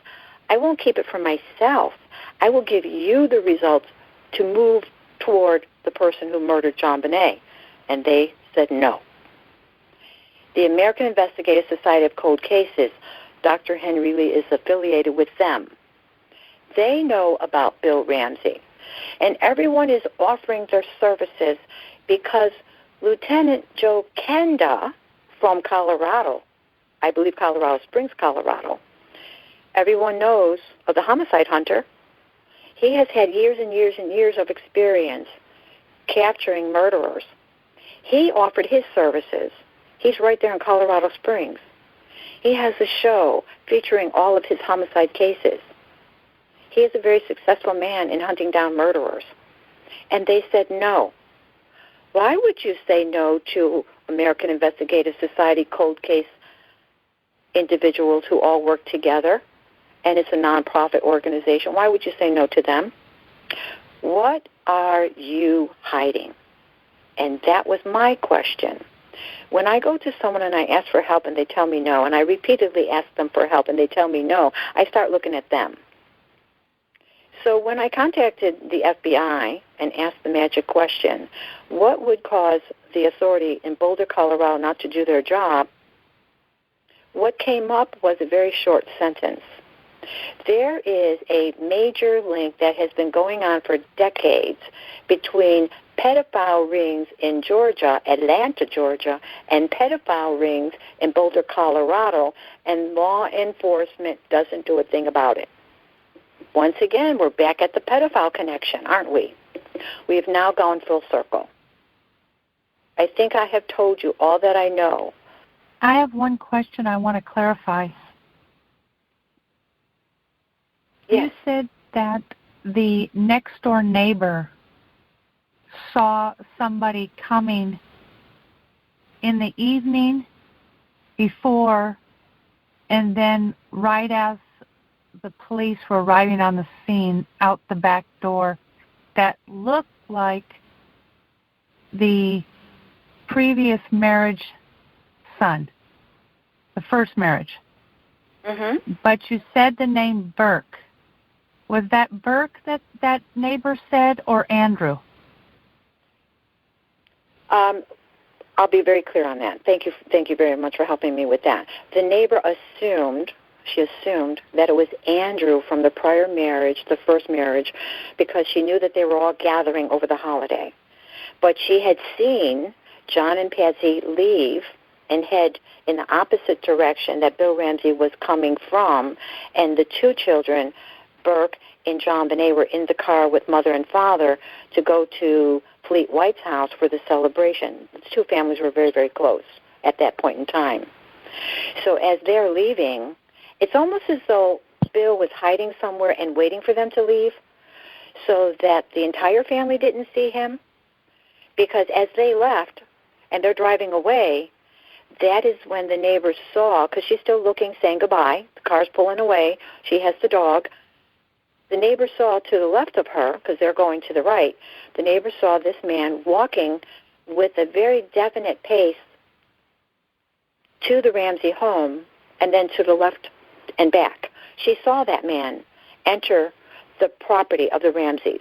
I won't keep it for myself. I will give you the results to move toward the person who murdered Jonbenet. And they said no. The American Investigative Society of Cold Cases, Dr. Henry Lee is affiliated with them. They know about Bill Ramsey. And everyone is offering their services because Lieutenant Joe Kenda from Colorado, I believe Colorado Springs, Colorado, everyone knows of the homicide hunter. He has had years and years and years of experience capturing murderers. He offered his services. He's right there in Colorado Springs. He has a show featuring all of his homicide cases. He is a very successful man in hunting down murderers. And they said no. Why would you say no to American Investigative Society cold case individuals who all work together, and it's a nonprofit organization? Why would you say no to them? What are you hiding? And that was my question. When I go to someone and I ask for help and they tell me no, and I repeatedly ask them for help and they tell me no, I start looking at them. So when I contacted the FBI and asked the magic question, what would cause the authority in Boulder, Colorado not to do their job, what came up was a very short sentence. There is a major link that has been going on for decades between pedophile rings in Georgia, Atlanta, Georgia, and pedophile rings in Boulder, Colorado, and law enforcement doesn't do a thing about it. Once again, we're back at the pedophile connection, aren't we? We have now gone full circle. I think I have told you all that I know. I have one question I want to clarify. Yes. You said that the next-door neighbor saw somebody coming in the evening before, and then right as the police were arriving on the scene out the back door, that looked like the previous marriage son, the first marriage. Mm-hmm. But you said the name Burke. Was that Burke that neighbor said, or Andrew? I'll be very clear on that. Thank you very much for helping me with that. The neighbor assumed that it was Andrew from the prior marriage, the first marriage, because she knew that they were all gathering over the holiday. But she had seen John and Patsy leave and head in the opposite direction that Bill Ramsey was coming from, and the two children, Burke and Jonbenet, were in the car with mother and father to go to Fleet White's house for the celebration. The two families were very, very close at that point in time. So as they're leaving, it's almost as though Bill was hiding somewhere and waiting for them to leave so that the entire family didn't see him, because as they left and they're driving away, that is when the neighbors saw, because she's still looking, saying goodbye. The car's pulling away. She has the dog. The neighbor saw to the left of her, because they're going to the right, the neighbor saw this man walking with a very definite pace to the Ramsey home and then to the left and back. She saw that man enter the property of the Ramseys.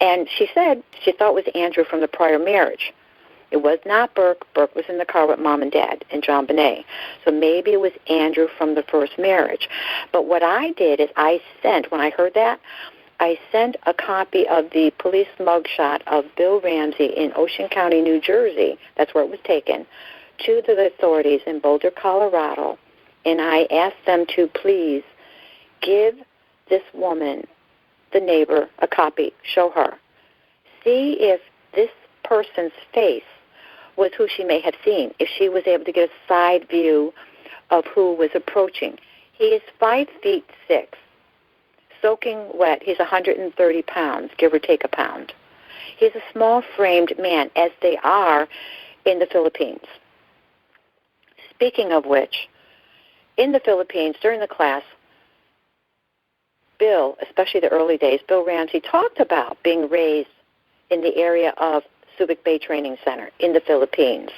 And she said she thought it was Andrew from the prior marriage. It was not Burke. Burke was in the car with Mom and Dad and Jonbenet. So maybe it was Andrew from the first marriage. But what I did is when I heard that, I sent a copy of the police mugshot of Bill Ramsey in Ocean County, New Jersey, that's where it was taken, to the authorities in Boulder, Colorado, and I asked them to please give this woman, the neighbor, a copy, show her. See if this person's face was who she may have seen, if she was able to get a side view of who was approaching. He is 5'6", soaking wet. He's 130 pounds, give or take a pound. He's a small-framed man, as they are in the Philippines. Speaking of which, in the Philippines, during the class, Bill, especially the early days, Bill Ramsey talked about being raised in the area of Subic Bay Training Center in the Philippines.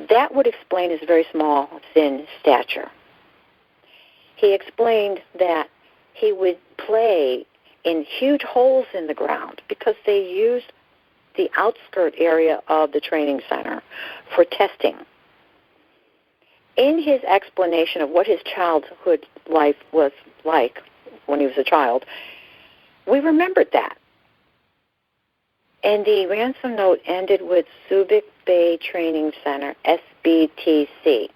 That would explain his very small, thin stature. He explained that he would play in huge holes in the ground because they used the outskirt area of the training center for testing. In his explanation of what his childhood life was like when he was a child, We remembered that. And the ransom note ended with Subic Bay Training Center, SBTC.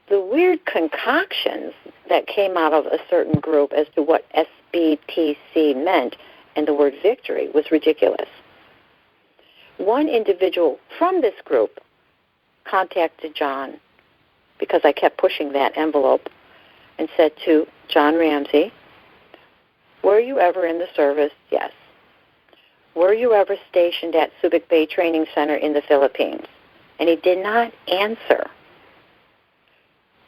The weird concoctions that came out of a certain group as to what SBTC meant and the word victory was ridiculous. One individual from this group contacted John because I kept pushing that envelope and said to John Ramsey, were you ever in the service? Yes. Were you ever stationed at Subic Bay Training Center in the Philippines? And he did not answer.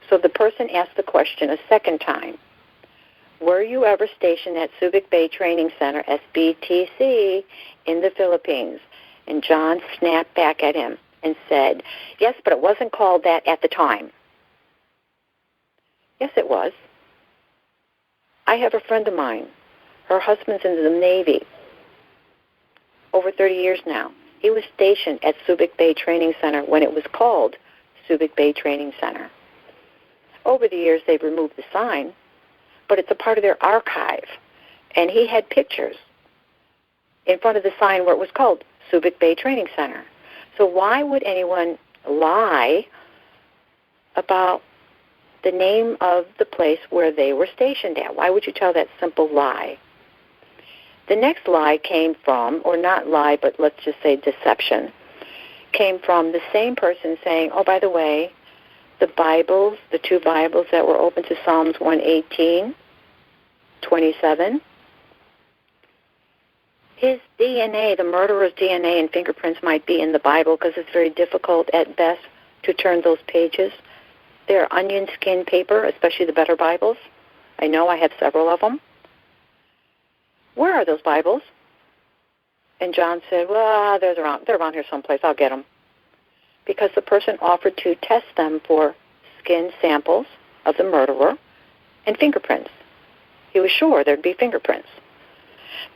So the person asked the question a second time. Were you ever stationed at Subic Bay Training Center, SBTC, in the Philippines? And John snapped back at him and said, yes, but it wasn't called that at the time. Yes, it was. I have a friend of mine. Her husband's in the Navy. Over 30 years now. He was stationed at Subic Bay Training Center when it was called Subic Bay Training Center. Over the years, they've removed the sign, but it's a part of their archive. And he had pictures in front of the sign where it was called Subic Bay Training Center. So why would anyone lie about the name of the place where they were stationed at? Why would you tell that simple lie? The next lie came from, or not lie, but let's just say deception, came from the same person saying, oh, by the way, the Bibles, the two Bibles that were open to Psalms 118, 27, his DNA, the murderer's DNA and fingerprints might be in the Bible because it's very difficult at best to turn those pages. They're onion skin paper, especially the better Bibles. I know I have several of them. Where are those Bibles? And John said, well, they're around here someplace. I'll get them. Because the person offered to test them for skin samples of the murderer and fingerprints. He was sure there'd be fingerprints.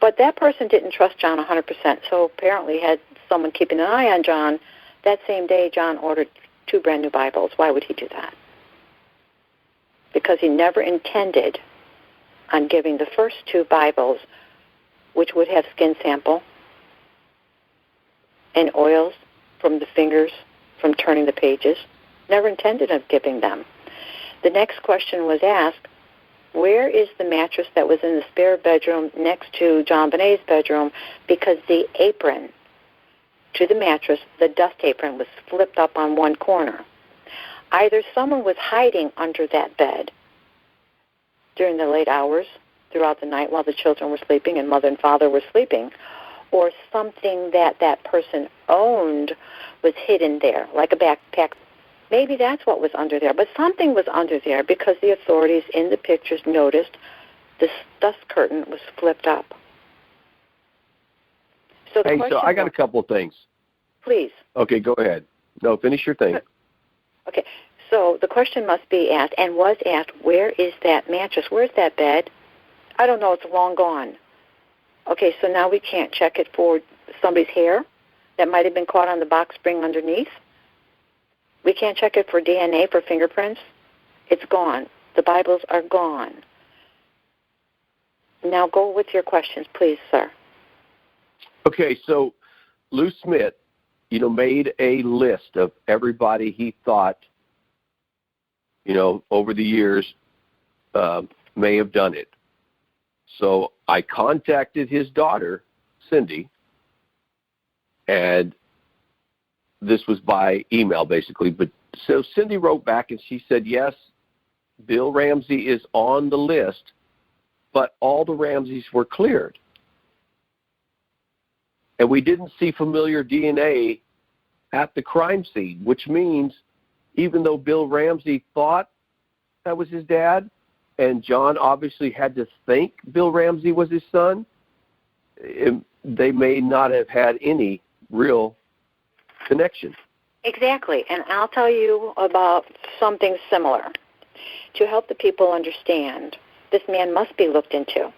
But that person didn't trust John 100%, so apparently had someone keeping an eye on John. That same day, John ordered 2 brand new Bibles. Why would he do that? Because he never intended on giving the first 2 Bibles, which would have skin sample and oils from the fingers from turning the pages, never intended of giving them. The next question was asked, where is the mattress that was in the spare bedroom next to Jonbenet's bedroom? Because the apron to the mattress, the dust apron, was flipped up on one corner. Either someone was hiding under that bed during the late hours throughout the night while the children were sleeping and mother and father were sleeping, or something that that person owned was hidden there, like a backpack. Maybe that's what was under there, but something was under there because the authorities in the pictures noticed this dust curtain was flipped up. So so I got a couple of things. Please. Okay, go ahead. No, finish your thing. Okay, so the question must be asked, and was asked, where is that mattress? Where's that bed? I don't know, it's long gone. Okay, so now we can't check it for somebody's hair that might have been caught on the box spring underneath. We can't check it for DNA, for fingerprints. It's gone. The Bibles are gone. Now go with your questions, please, sir. Okay, so Lou Smith, made a list of everybody he thought, over the years may have done it. So I contacted his daughter, Cindy, and this was by email, basically. But so Cindy wrote back, and she said, yes, Bill Ramsey is on the list, but all the Ramseys were cleared. And we didn't see familiar DNA at the crime scene, which means even though Bill Ramsey thought that was his dad, and John obviously had to think Bill Ramsey was his son, they may not have had any real connection. Exactly, and I'll tell you about something similar. To help the people understand, this man must be looked into.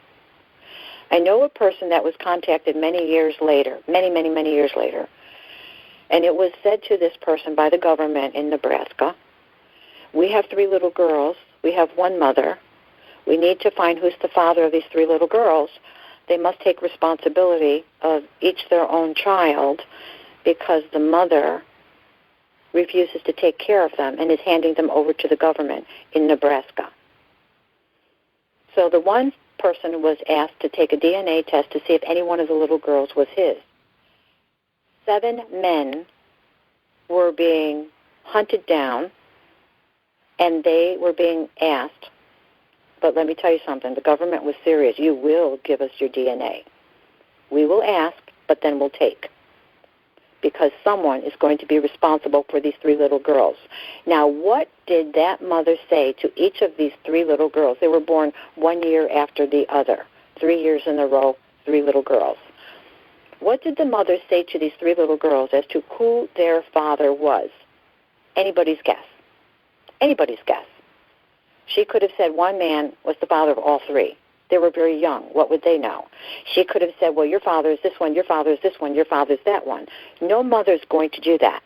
I know a person that was contacted many years later, many years later, and it was said to this person by the government in Nebraska, we have 3 little girls, we have 1 mother, We need to find who's the father of these 3 little girls. They must take responsibility of each their own child because the mother refuses to take care of them and is handing them over to the government in Nebraska. So the one person was asked to take a DNA test to see if any one of the little girls was his. 7 men were being hunted down, and they were being asked, but let me tell you something, the government was serious. You will give us your DNA. We will ask, but then we'll take, because someone is going to be responsible for these 3 little girls. Now, what did that mother say to each of these 3 little girls? They were born 1 year after the other, 3 years in a row, 3 little girls. What did the mother say to these 3 little girls as to who their father was? Anybody's guess. Anybody's guess. She could have said one man was the father of all 3. They were very young. What would they know? She could have said, well, your father is this one, your father is this one, your father is that one. No mother's going to do that.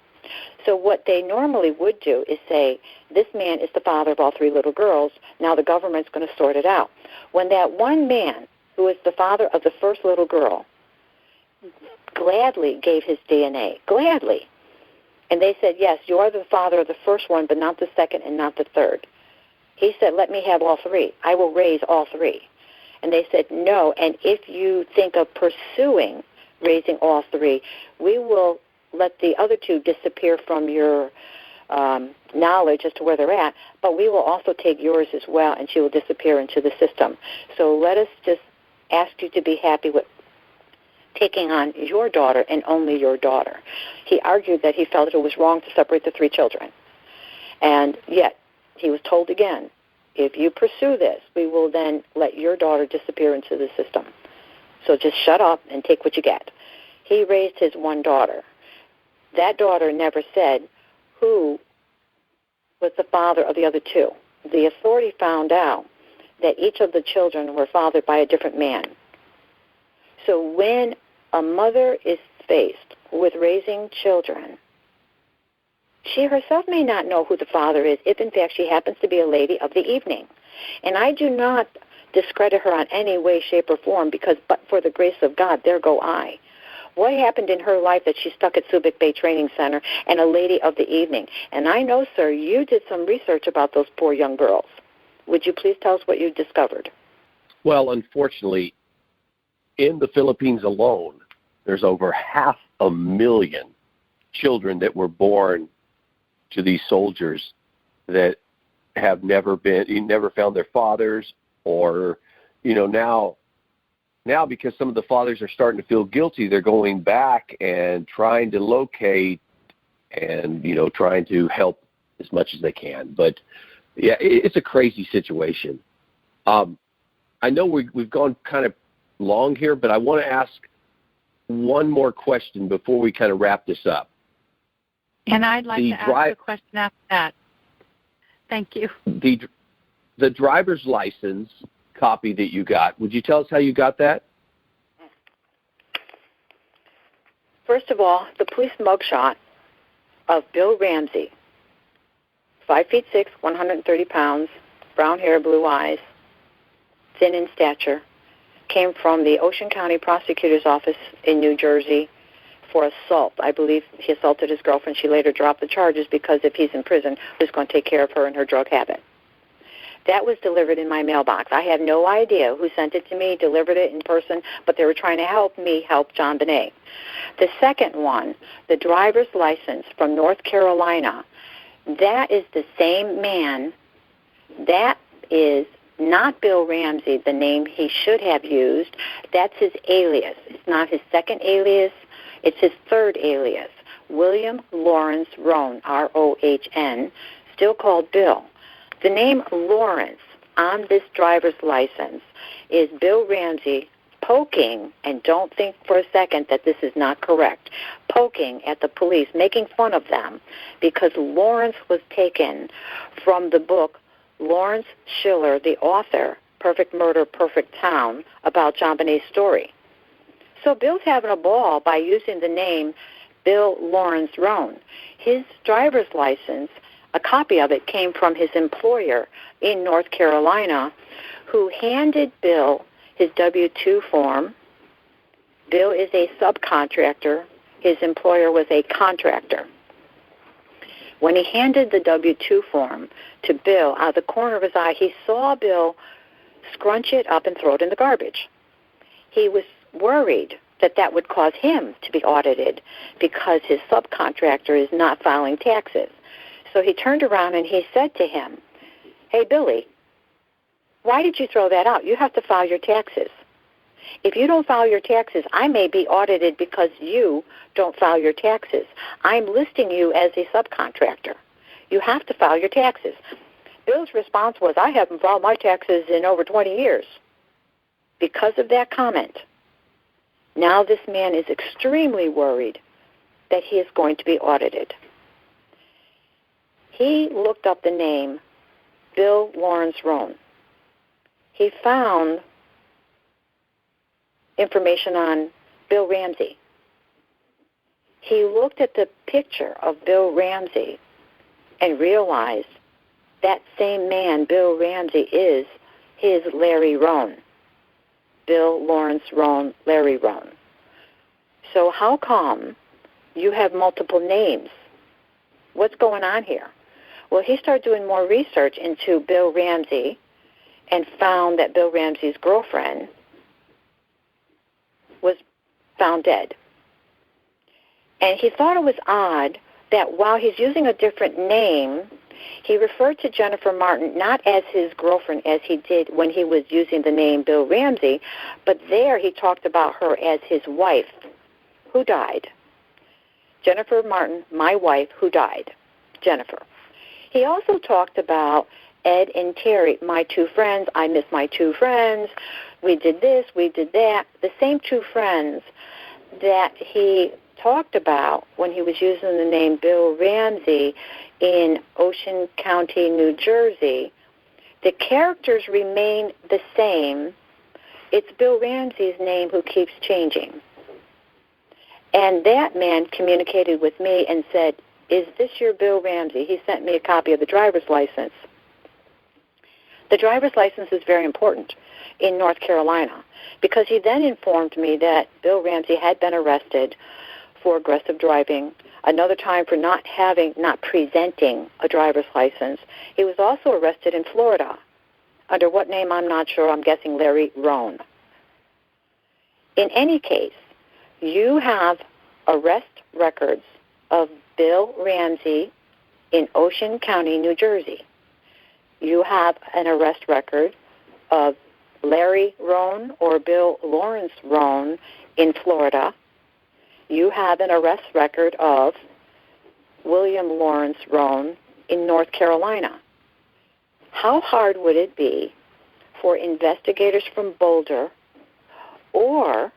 So what they normally would do is say, this man is the father of all 3 little girls. Now the government's going to sort it out. When that one man, who is the father of the first little girl, gladly gave his DNA, gladly, and they said, yes, you are the father of the first one, but not the second and not the third. He said, let me have all 3. I will raise all 3. And they said, no, and if you think of pursuing raising all 3, we will let the other 2 disappear from your knowledge as to where they're at, but we will also take yours as well, and she will disappear into the system. So let us just ask you to be happy with taking on your daughter and only your daughter. He argued that he felt it was wrong to separate the 3 children. And yet, he was told again, if you pursue this, we will then let your daughter disappear into the system. So just shut up and take what you get. He raised his one daughter. That daughter never said who was the father of the other 2. The authority found out that each of the children were fathered by a different man. So when a mother is faced with raising children, she herself may not know who the father is if, in fact, she happens to be a lady of the evening. And I do not discredit her on any way, shape, or form because, but for the grace of God, there go I. What happened in her life that she's stuck at Subic Bay Training Center and a lady of the evening? And I know, sir, you did some research about those poor young girls. Would you please tell us what you discovered? Well, unfortunately, in the Philippines alone, there's over 500,000 children that were born to these soldiers that have never found their fathers, or, now because some of the fathers are starting to feel guilty, they're going back and trying to locate and, trying to help as much as they can. But, yeah, it's a crazy situation. I know we've gone kind of long here, but I want to ask one more question before we kind of wrap this up. And I'd like to ask a question after that. Thank you. The driver's license copy that you got, would you tell us how you got that? First of all, the police mugshot of Bill Ramsey, 5'6", 130 pounds, brown hair, blue eyes, thin in stature, came from the Ocean County Prosecutor's Office in New Jersey for assault. I believe he assaulted his girlfriend. She later dropped the charges because if he's in prison, who's going to take care of her and her drug habit? That was delivered in my mailbox. I have no idea who sent it to me, delivered it in person, but they were trying to help me help Jonbenet. The second one, the driver's license from North Carolina, that is the same man. That is not Bill Ramsey, the name he should have used. That's his alias. It's not his second alias. It's his third alias, William Lawrence Rohn, R-O-H-N, still called Bill. The name Lawrence on this driver's license is Bill Ramsey poking, and don't think for a second that this is not correct, poking at the police, making fun of them, because Lawrence was taken from the book Lawrence Schiller, the author, Perfect Murder, Perfect Town, about Jonbenet's story. So Bill's having a ball by using the name Bill Lawrence Rohn. His driver's license, a copy of it came from his employer in North Carolina, who handed Bill his W-2 form. Bill is a subcontractor. His employer was a contractor. When he handed the W-2 form to Bill, out of the corner of his eye, he saw Bill scrunch it up and throw it in the garbage. He was worried that that would cause him to be audited because his subcontractor is not filing taxes. So he turned around and he said to him, "Hey, Billy, why did you throw that out? You have to file your taxes. If you don't file your taxes, I may be audited because you don't file your taxes. I'm listing you as a subcontractor. You have to file your taxes." Bill's response was, "I haven't filed my taxes in over 20 years. Because of that comment, now this man is extremely worried that he is going to be audited. He looked up the name Bill Lawrence Rohn. He found information on Bill Ramsey. He looked at the picture of Bill Ramsey and realized that same man, Bill Ramsey, is his Larry Rohn. Bill Lawrence Rohn, Larry Rohn. So how come you have multiple names? What's going on here? Well, he started doing more research into Bill Ramsey and found that Bill Ramsey's girlfriend was found dead. And he thought it was odd that while he's using a different name, he referred to Jennifer Martin not as his girlfriend as he did when he was using the name Bill Ramsey, but there he talked about her as his wife who died. Jennifer Martin, my wife who died. Jennifer. He also talked about Ed and Terry, my two friends. I miss my two friends. We did this, we did that. The same two friends that he talked about when he was using the name Bill Ramsey in Ocean County, New Jersey. The characters remain the same. It's Bill Ramsey's name who keeps changing. And that man communicated with me and said, "Is this your Bill Ramsey?" He sent me a copy of the driver's license. The driver's license is very important in North Carolina because he then informed me that Bill Ramsey had been arrested for aggressive driving, another time for not presenting a driver's license. He was also arrested in Florida. Under what name, I'm not sure. I'm guessing Larry Rohn. In any case, you have arrest records of Bill Ramsey in Ocean County, New Jersey. You have an arrest record of Larry Rohn or Bill Lawrence Rohn in Florida. You have an arrest record of William Lawrence Rohn in North Carolina. How hard would it be for investigators from Boulder or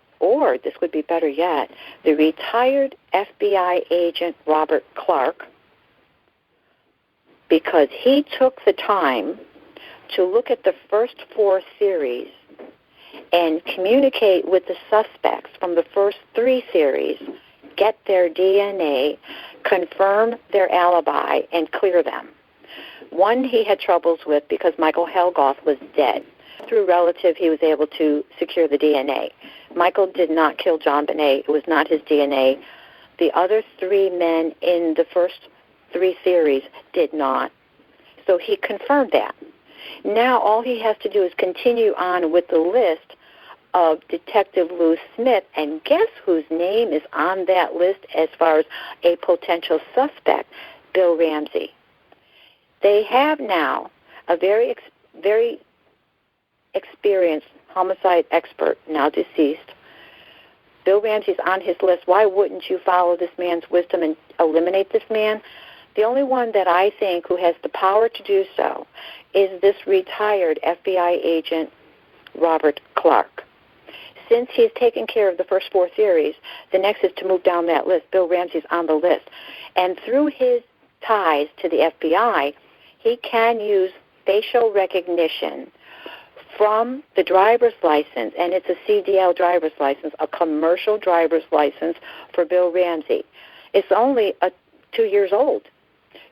this would be better yet, the retired FBI agent Robert Clark, because he took the time to look at the first 4 series and communicate with the suspects from the first 3 series, get their DNA, confirm their alibi, and clear them. One he had troubles with because Michael Helgoff was dead. Through a relative, he was able to secure the DNA. Michael did not kill Jonbenet. It was not his DNA. The other 3 men in the first 3 series did not. So he confirmed that. Now all he has to do is continue on with the list of Detective Lou Smith, and guess whose name is on that list as far as a potential suspect? Bill Ramsey. They have now a very experienced homicide expert, now deceased. Bill Ramsey's on his list. Why wouldn't you follow this man's wisdom and eliminate this man? The only one that I think who has the power to do so is this retired FBI agent, Robert Clark. Since he's taken care of the first 4 series, the next is to move down that list. Bill Ramsey's on the list. And through his ties to the FBI, he can use facial recognition from the driver's license, and it's a CDL driver's license, a commercial driver's license for Bill Ramsey. It's only 2 years old.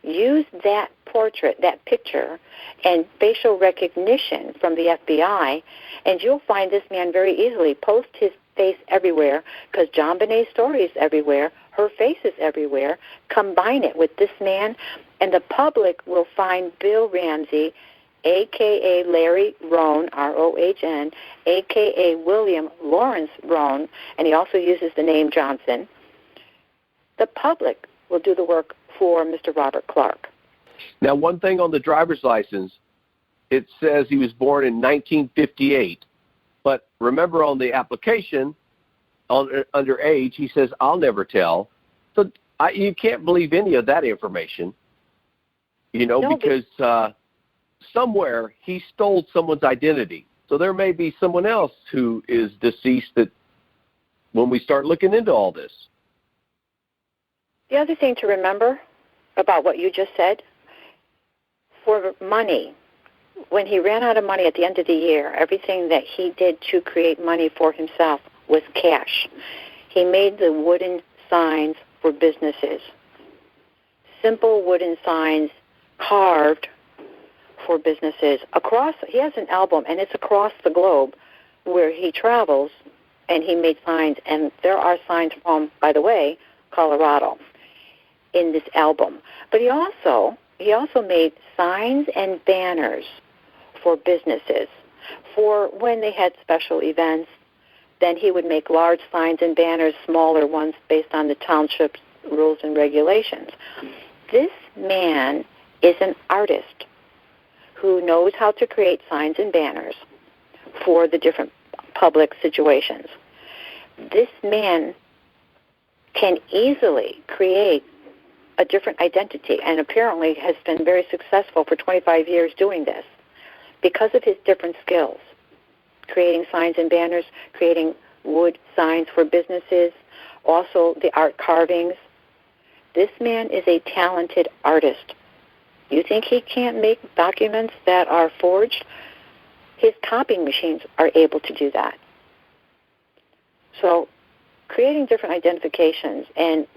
use that portrait, that picture, and facial recognition from the FBI, and you'll find this man very easily. Post his face everywhere, because Jonbenet's story is everywhere, her face is everywhere. Combine it with this man, and the public will find Bill Ramsey, a.k.a. Larry Rohn, R-O-H-N, a.k.a. William Lawrence Rohn, and he also uses the name Johnson. The public will do the work for Mr. Robert Clark. Now, one thing on the driver's license, it says he was born in 1958. But remember, on the application, under age, he says, I'll never tell. So you can't believe any of that information, because somewhere he stole someone's identity. So there may be someone else who is deceased that when we start looking into all this. The other thing to remember about what you just said, for money, when he ran out of money at the end of the year, everything that he did to create money for himself was cash. He made the wooden signs for businesses. Simple wooden signs carved for businesses. He has an album, and it's across the globe, where he travels, and he made signs. And there are signs from, by the way, Colorado in this album. But he also made signs and banners for businesses, for when they had special events. Then he would make large signs and banners, smaller ones based on the township's rules and regulations. This man is an artist who knows how to create signs and banners for the different public situations. This man can easily create a different identity, and apparently has been very successful for 25 years doing this because of his different skills, creating signs and banners, creating wood signs for businesses, also the art carvings. This man is a talented artist. You think he can't make documents that are forged? His copying machines are able to do that. So creating different identifications and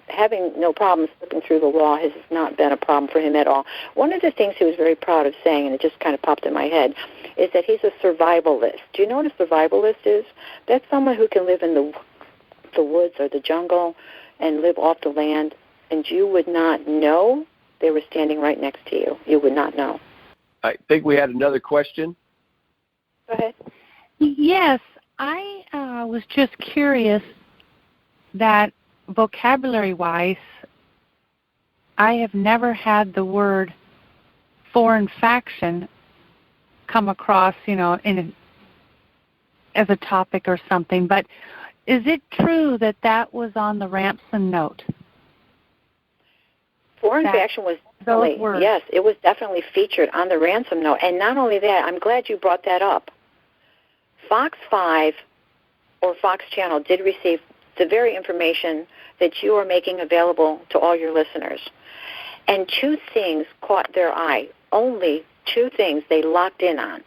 having no problem slipping through the law has not been a problem for him at all. One of the things he was very proud of saying, and it just kind of popped in my head, is that he's a survivalist. Do you know what a survivalist is? That's someone who can live in the woods or the jungle and live off the land, and you would not know they were standing right next to you. You would not know. I think we had another question. Go ahead. Yes, I was just curious that vocabulary-wise, I have never had the word foreign faction come across, as a topic or something. But is it true that that was on the ransom note? Foreign faction was definitely, yes, it was definitely featured on the ransom note. And not only that, I'm glad you brought that up. Fox 5 or Fox Channel did receive the very information that you are making available to all your listeners. And two things caught their eye, only two things they locked in on.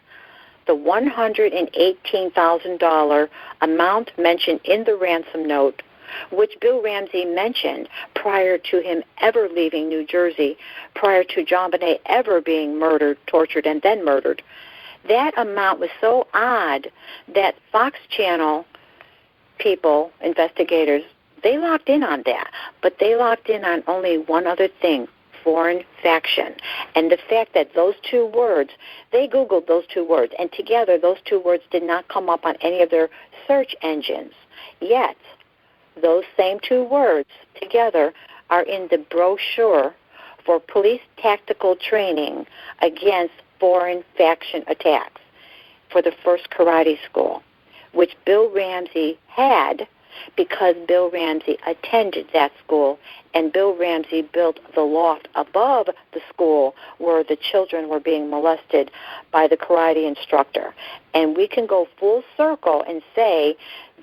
The $118,000 amount mentioned in the ransom note, which Bill Ramsey mentioned prior to him ever leaving New Jersey, prior to Jonbenet ever being murdered, tortured, and then murdered. That amount was so odd that Fox Channel people, investigators, they locked in on that. But they locked in on only one other thing, foreign faction. And the fact that those two words, they Googled those two words, and together those two words did not come up on any of their search engines. Yet, those same two words together are in the brochure for police tactical training against foreign faction attacks for the first karate school, which Bill Ramsey had because Bill Ramsey attended that school, and Bill Ramsey built the loft above the school where the children were being molested by the karate instructor. And we can go full circle and say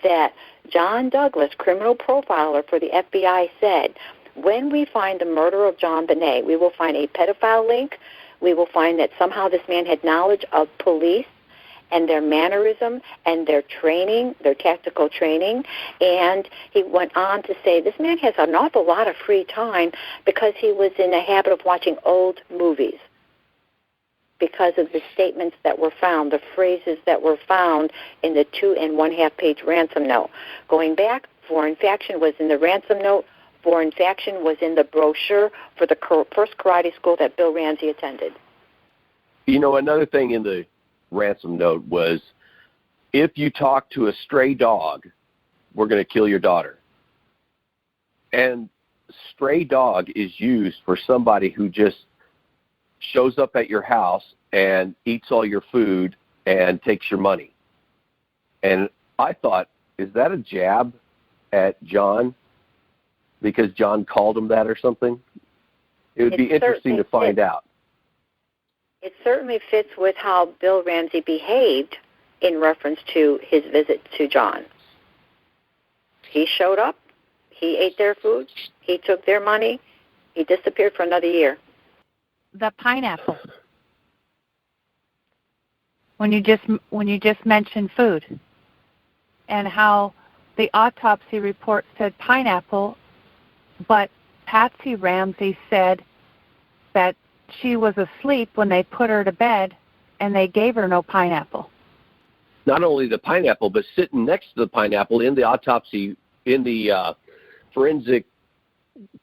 that John Douglas, criminal profiler for the FBI, said, when we find the murder of Jonbenet, we will find a pedophile link, we will find that somehow this man had knowledge of police and their mannerism and their training, their tactical training. And he went on to say this man has an awful lot of free time because he was in the habit of watching old movies, because of the statements that were found, the phrases that were found in the 2 1/2 page ransom note. Going back, foreign faction was in the ransom note. Foreign faction was in the brochure for the first karate school that Bill Ramsey attended. You know, another thing in the ransom note was, if you talk to a stray dog, we're going to kill your daughter. And stray dog is used for somebody who just shows up at your house and eats all your food and takes your money. And I thought, is that a jab at John? Because John called him that or something? It would be interesting to find out. It certainly fits with how Bill Ramsey behaved in reference to his visit to John. He showed up, he ate their food, he took their money, he disappeared for another year. The pineapple. When you just mentioned food, and how the autopsy report said pineapple, but Patsy Ramsey said that she was asleep when they put her to bed, and they gave her no pineapple. Not only the pineapple, but sitting next to the pineapple in the autopsy, in the forensic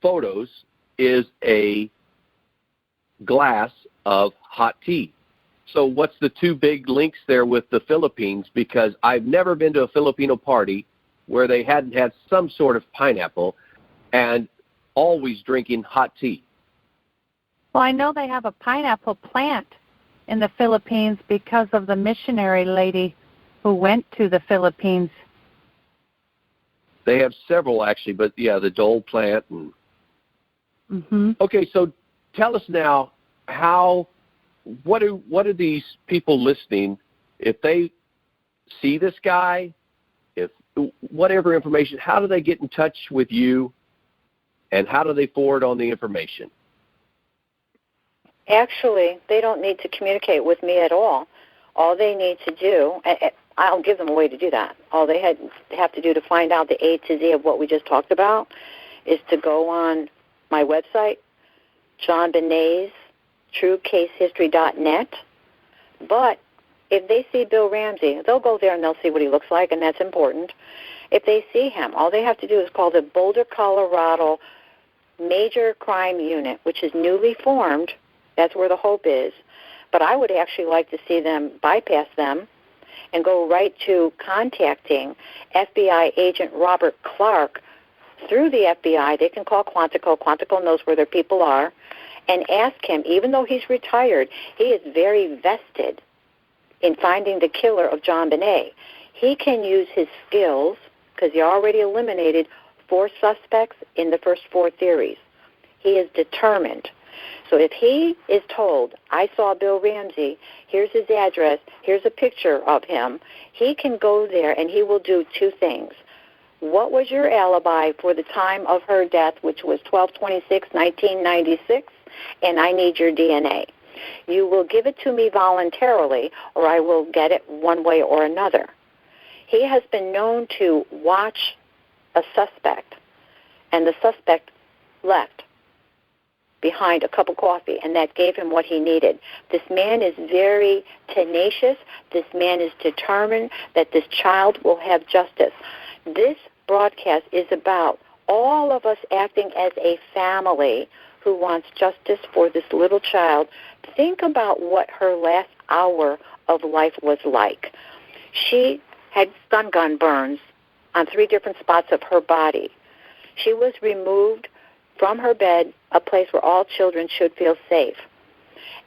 photos, is a glass of hot tea. So what's the two big links there with the Philippines? Because I've never been to a Filipino party where they hadn't had some sort of pineapple and always drinking hot tea. Well, I know they have a pineapple plant in the Philippines because of the missionary lady who went to the Philippines. They have several, actually, but yeah, the Dole plant. And Okay, so tell us now what do these people listening, if they see this guy, if whatever information, how do they get in touch with you, and how do they forward on the information? Actually, they don't need to communicate with me at all. All they need to do, I'll give them a way to do that. All they have to do to find out the A to Z of what we just talked about is to go on my website, Jonbenet's TrueCaseHistory.net. But if they see Bill Ramsey, they'll go there and they'll see what he looks like, and that's important. If they see him, all they have to do is call the Boulder, Colorado Major Crime Unit, which is newly formed. That's where the hope is. But I would actually like to see them bypass them and go right to contacting FBI agent Robert Clark through the FBI. They can call Quantico. Quantico knows where their people are, and ask him, even though he's retired, he is very vested in finding the killer of Jonbenet. He can use his skills because he already eliminated 4 suspects in the first 4 theories. He is determined. So if he is told, I saw Bill Ramsey, here's his address, here's a picture of him, he can go there and he will do 2 things. What was your alibi for the time of her death, which was 12/26/1996, and I need your DNA. You will give it to me voluntarily, or I will get it one way or another. He has been known to watch a suspect, and the suspect left behind a cup of coffee, and that gave him what he needed. This man is very tenacious. This man is determined that this child will have justice. This broadcast is about all of us acting as a family who wants justice for this little child. Think about what her last hour of life was like. She had stun gun burns on 3 different spots of her body. She was removed from her bed, a place where all children should feel safe.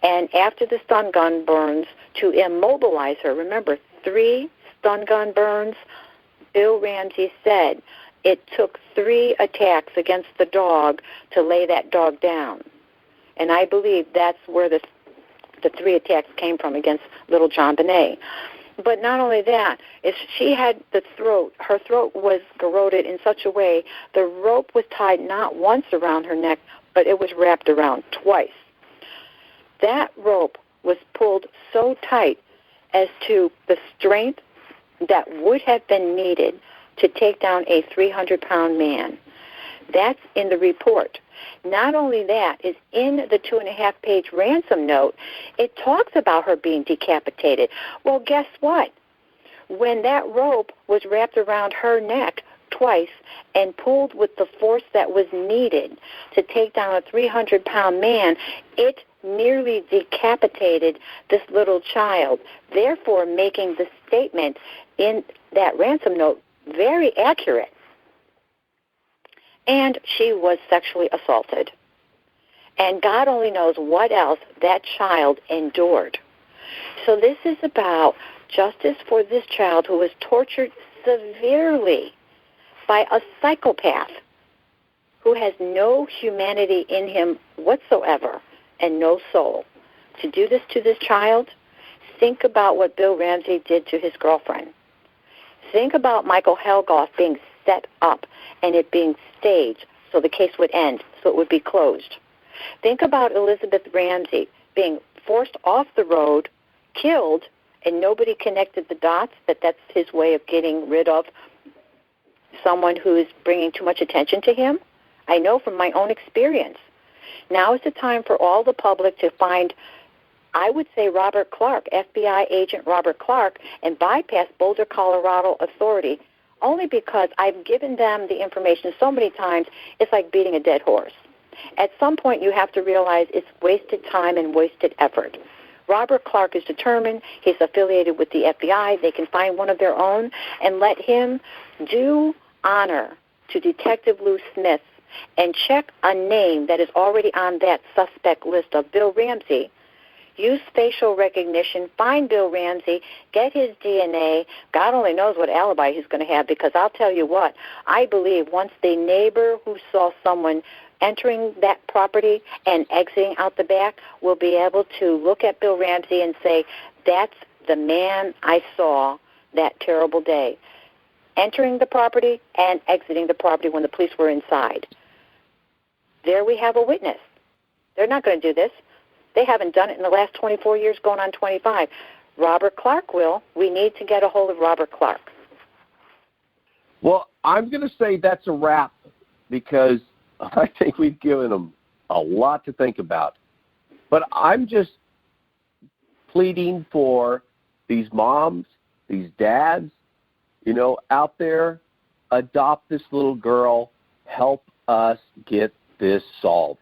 And after the stun gun burns, to immobilize her, remember, 3 stun gun burns, Bill Ramsey said it took 3 attacks against the dog to lay that dog down. And I believe that's where the 3 attacks came from against little Jonbenet. But not only that, if she had her throat was garroted in such a way, the rope was tied not once around her neck, but it was wrapped around twice. That rope was pulled so tight as to the strength that would have been needed to take down a 300-pound man. That's in the report. Not only that, is in the 2.5-page ransom note, it talks about her being decapitated. Well, guess what? When that rope was wrapped around her neck twice and pulled with the force that was needed to take down a 300-pound man, it nearly decapitated this little child, therefore making the statement in that ransom note very accurate. And she was sexually assaulted. And God only knows what else that child endured. So this is about justice for this child who was tortured severely by a psychopath who has no humanity in him whatsoever and no soul. To do this to this child, think about what Bill Ramsey did to his girlfriend. Think about Michael Helgoff being set up and it being staged so the case would end, so it would be closed. Think about Elizabeth Ramsey being forced off the road, killed, and nobody connected the dots that that's his way of getting rid of someone who is bringing too much attention to him. I know from my own experience. Now is the time for all the public to find, I would say, Robert Clark, FBI agent Robert Clark, and bypass Boulder, Colorado authority, only because I've given them the information so many times, it's like beating a dead horse. At some point, you have to realize it's wasted time and wasted effort. Robert Clark is determined. He's affiliated with the FBI. They can find one of their own and let him do honor to Detective Lou Smith and check a name that is already on that suspect list of Bill Ramsey. Use facial recognition, find Bill Ramsey, get his DNA. God only knows what alibi he's going to have, because I'll tell you what, I believe once the neighbor who saw someone entering that property and exiting out the back will be able to look at Bill Ramsey and say, that's the man I saw that terrible day, entering the property and exiting the property when the police were inside. There we have a witness. They're not going to do this. They haven't done it in the last 24 years, going on 25. Robert Clark will. We need to get a hold of Robert Clark. Well, I'm going to say that's a wrap, because I think we've given them a lot to think about. But I'm just pleading for these moms, these dads, out there, adopt this little girl, help us get this solved.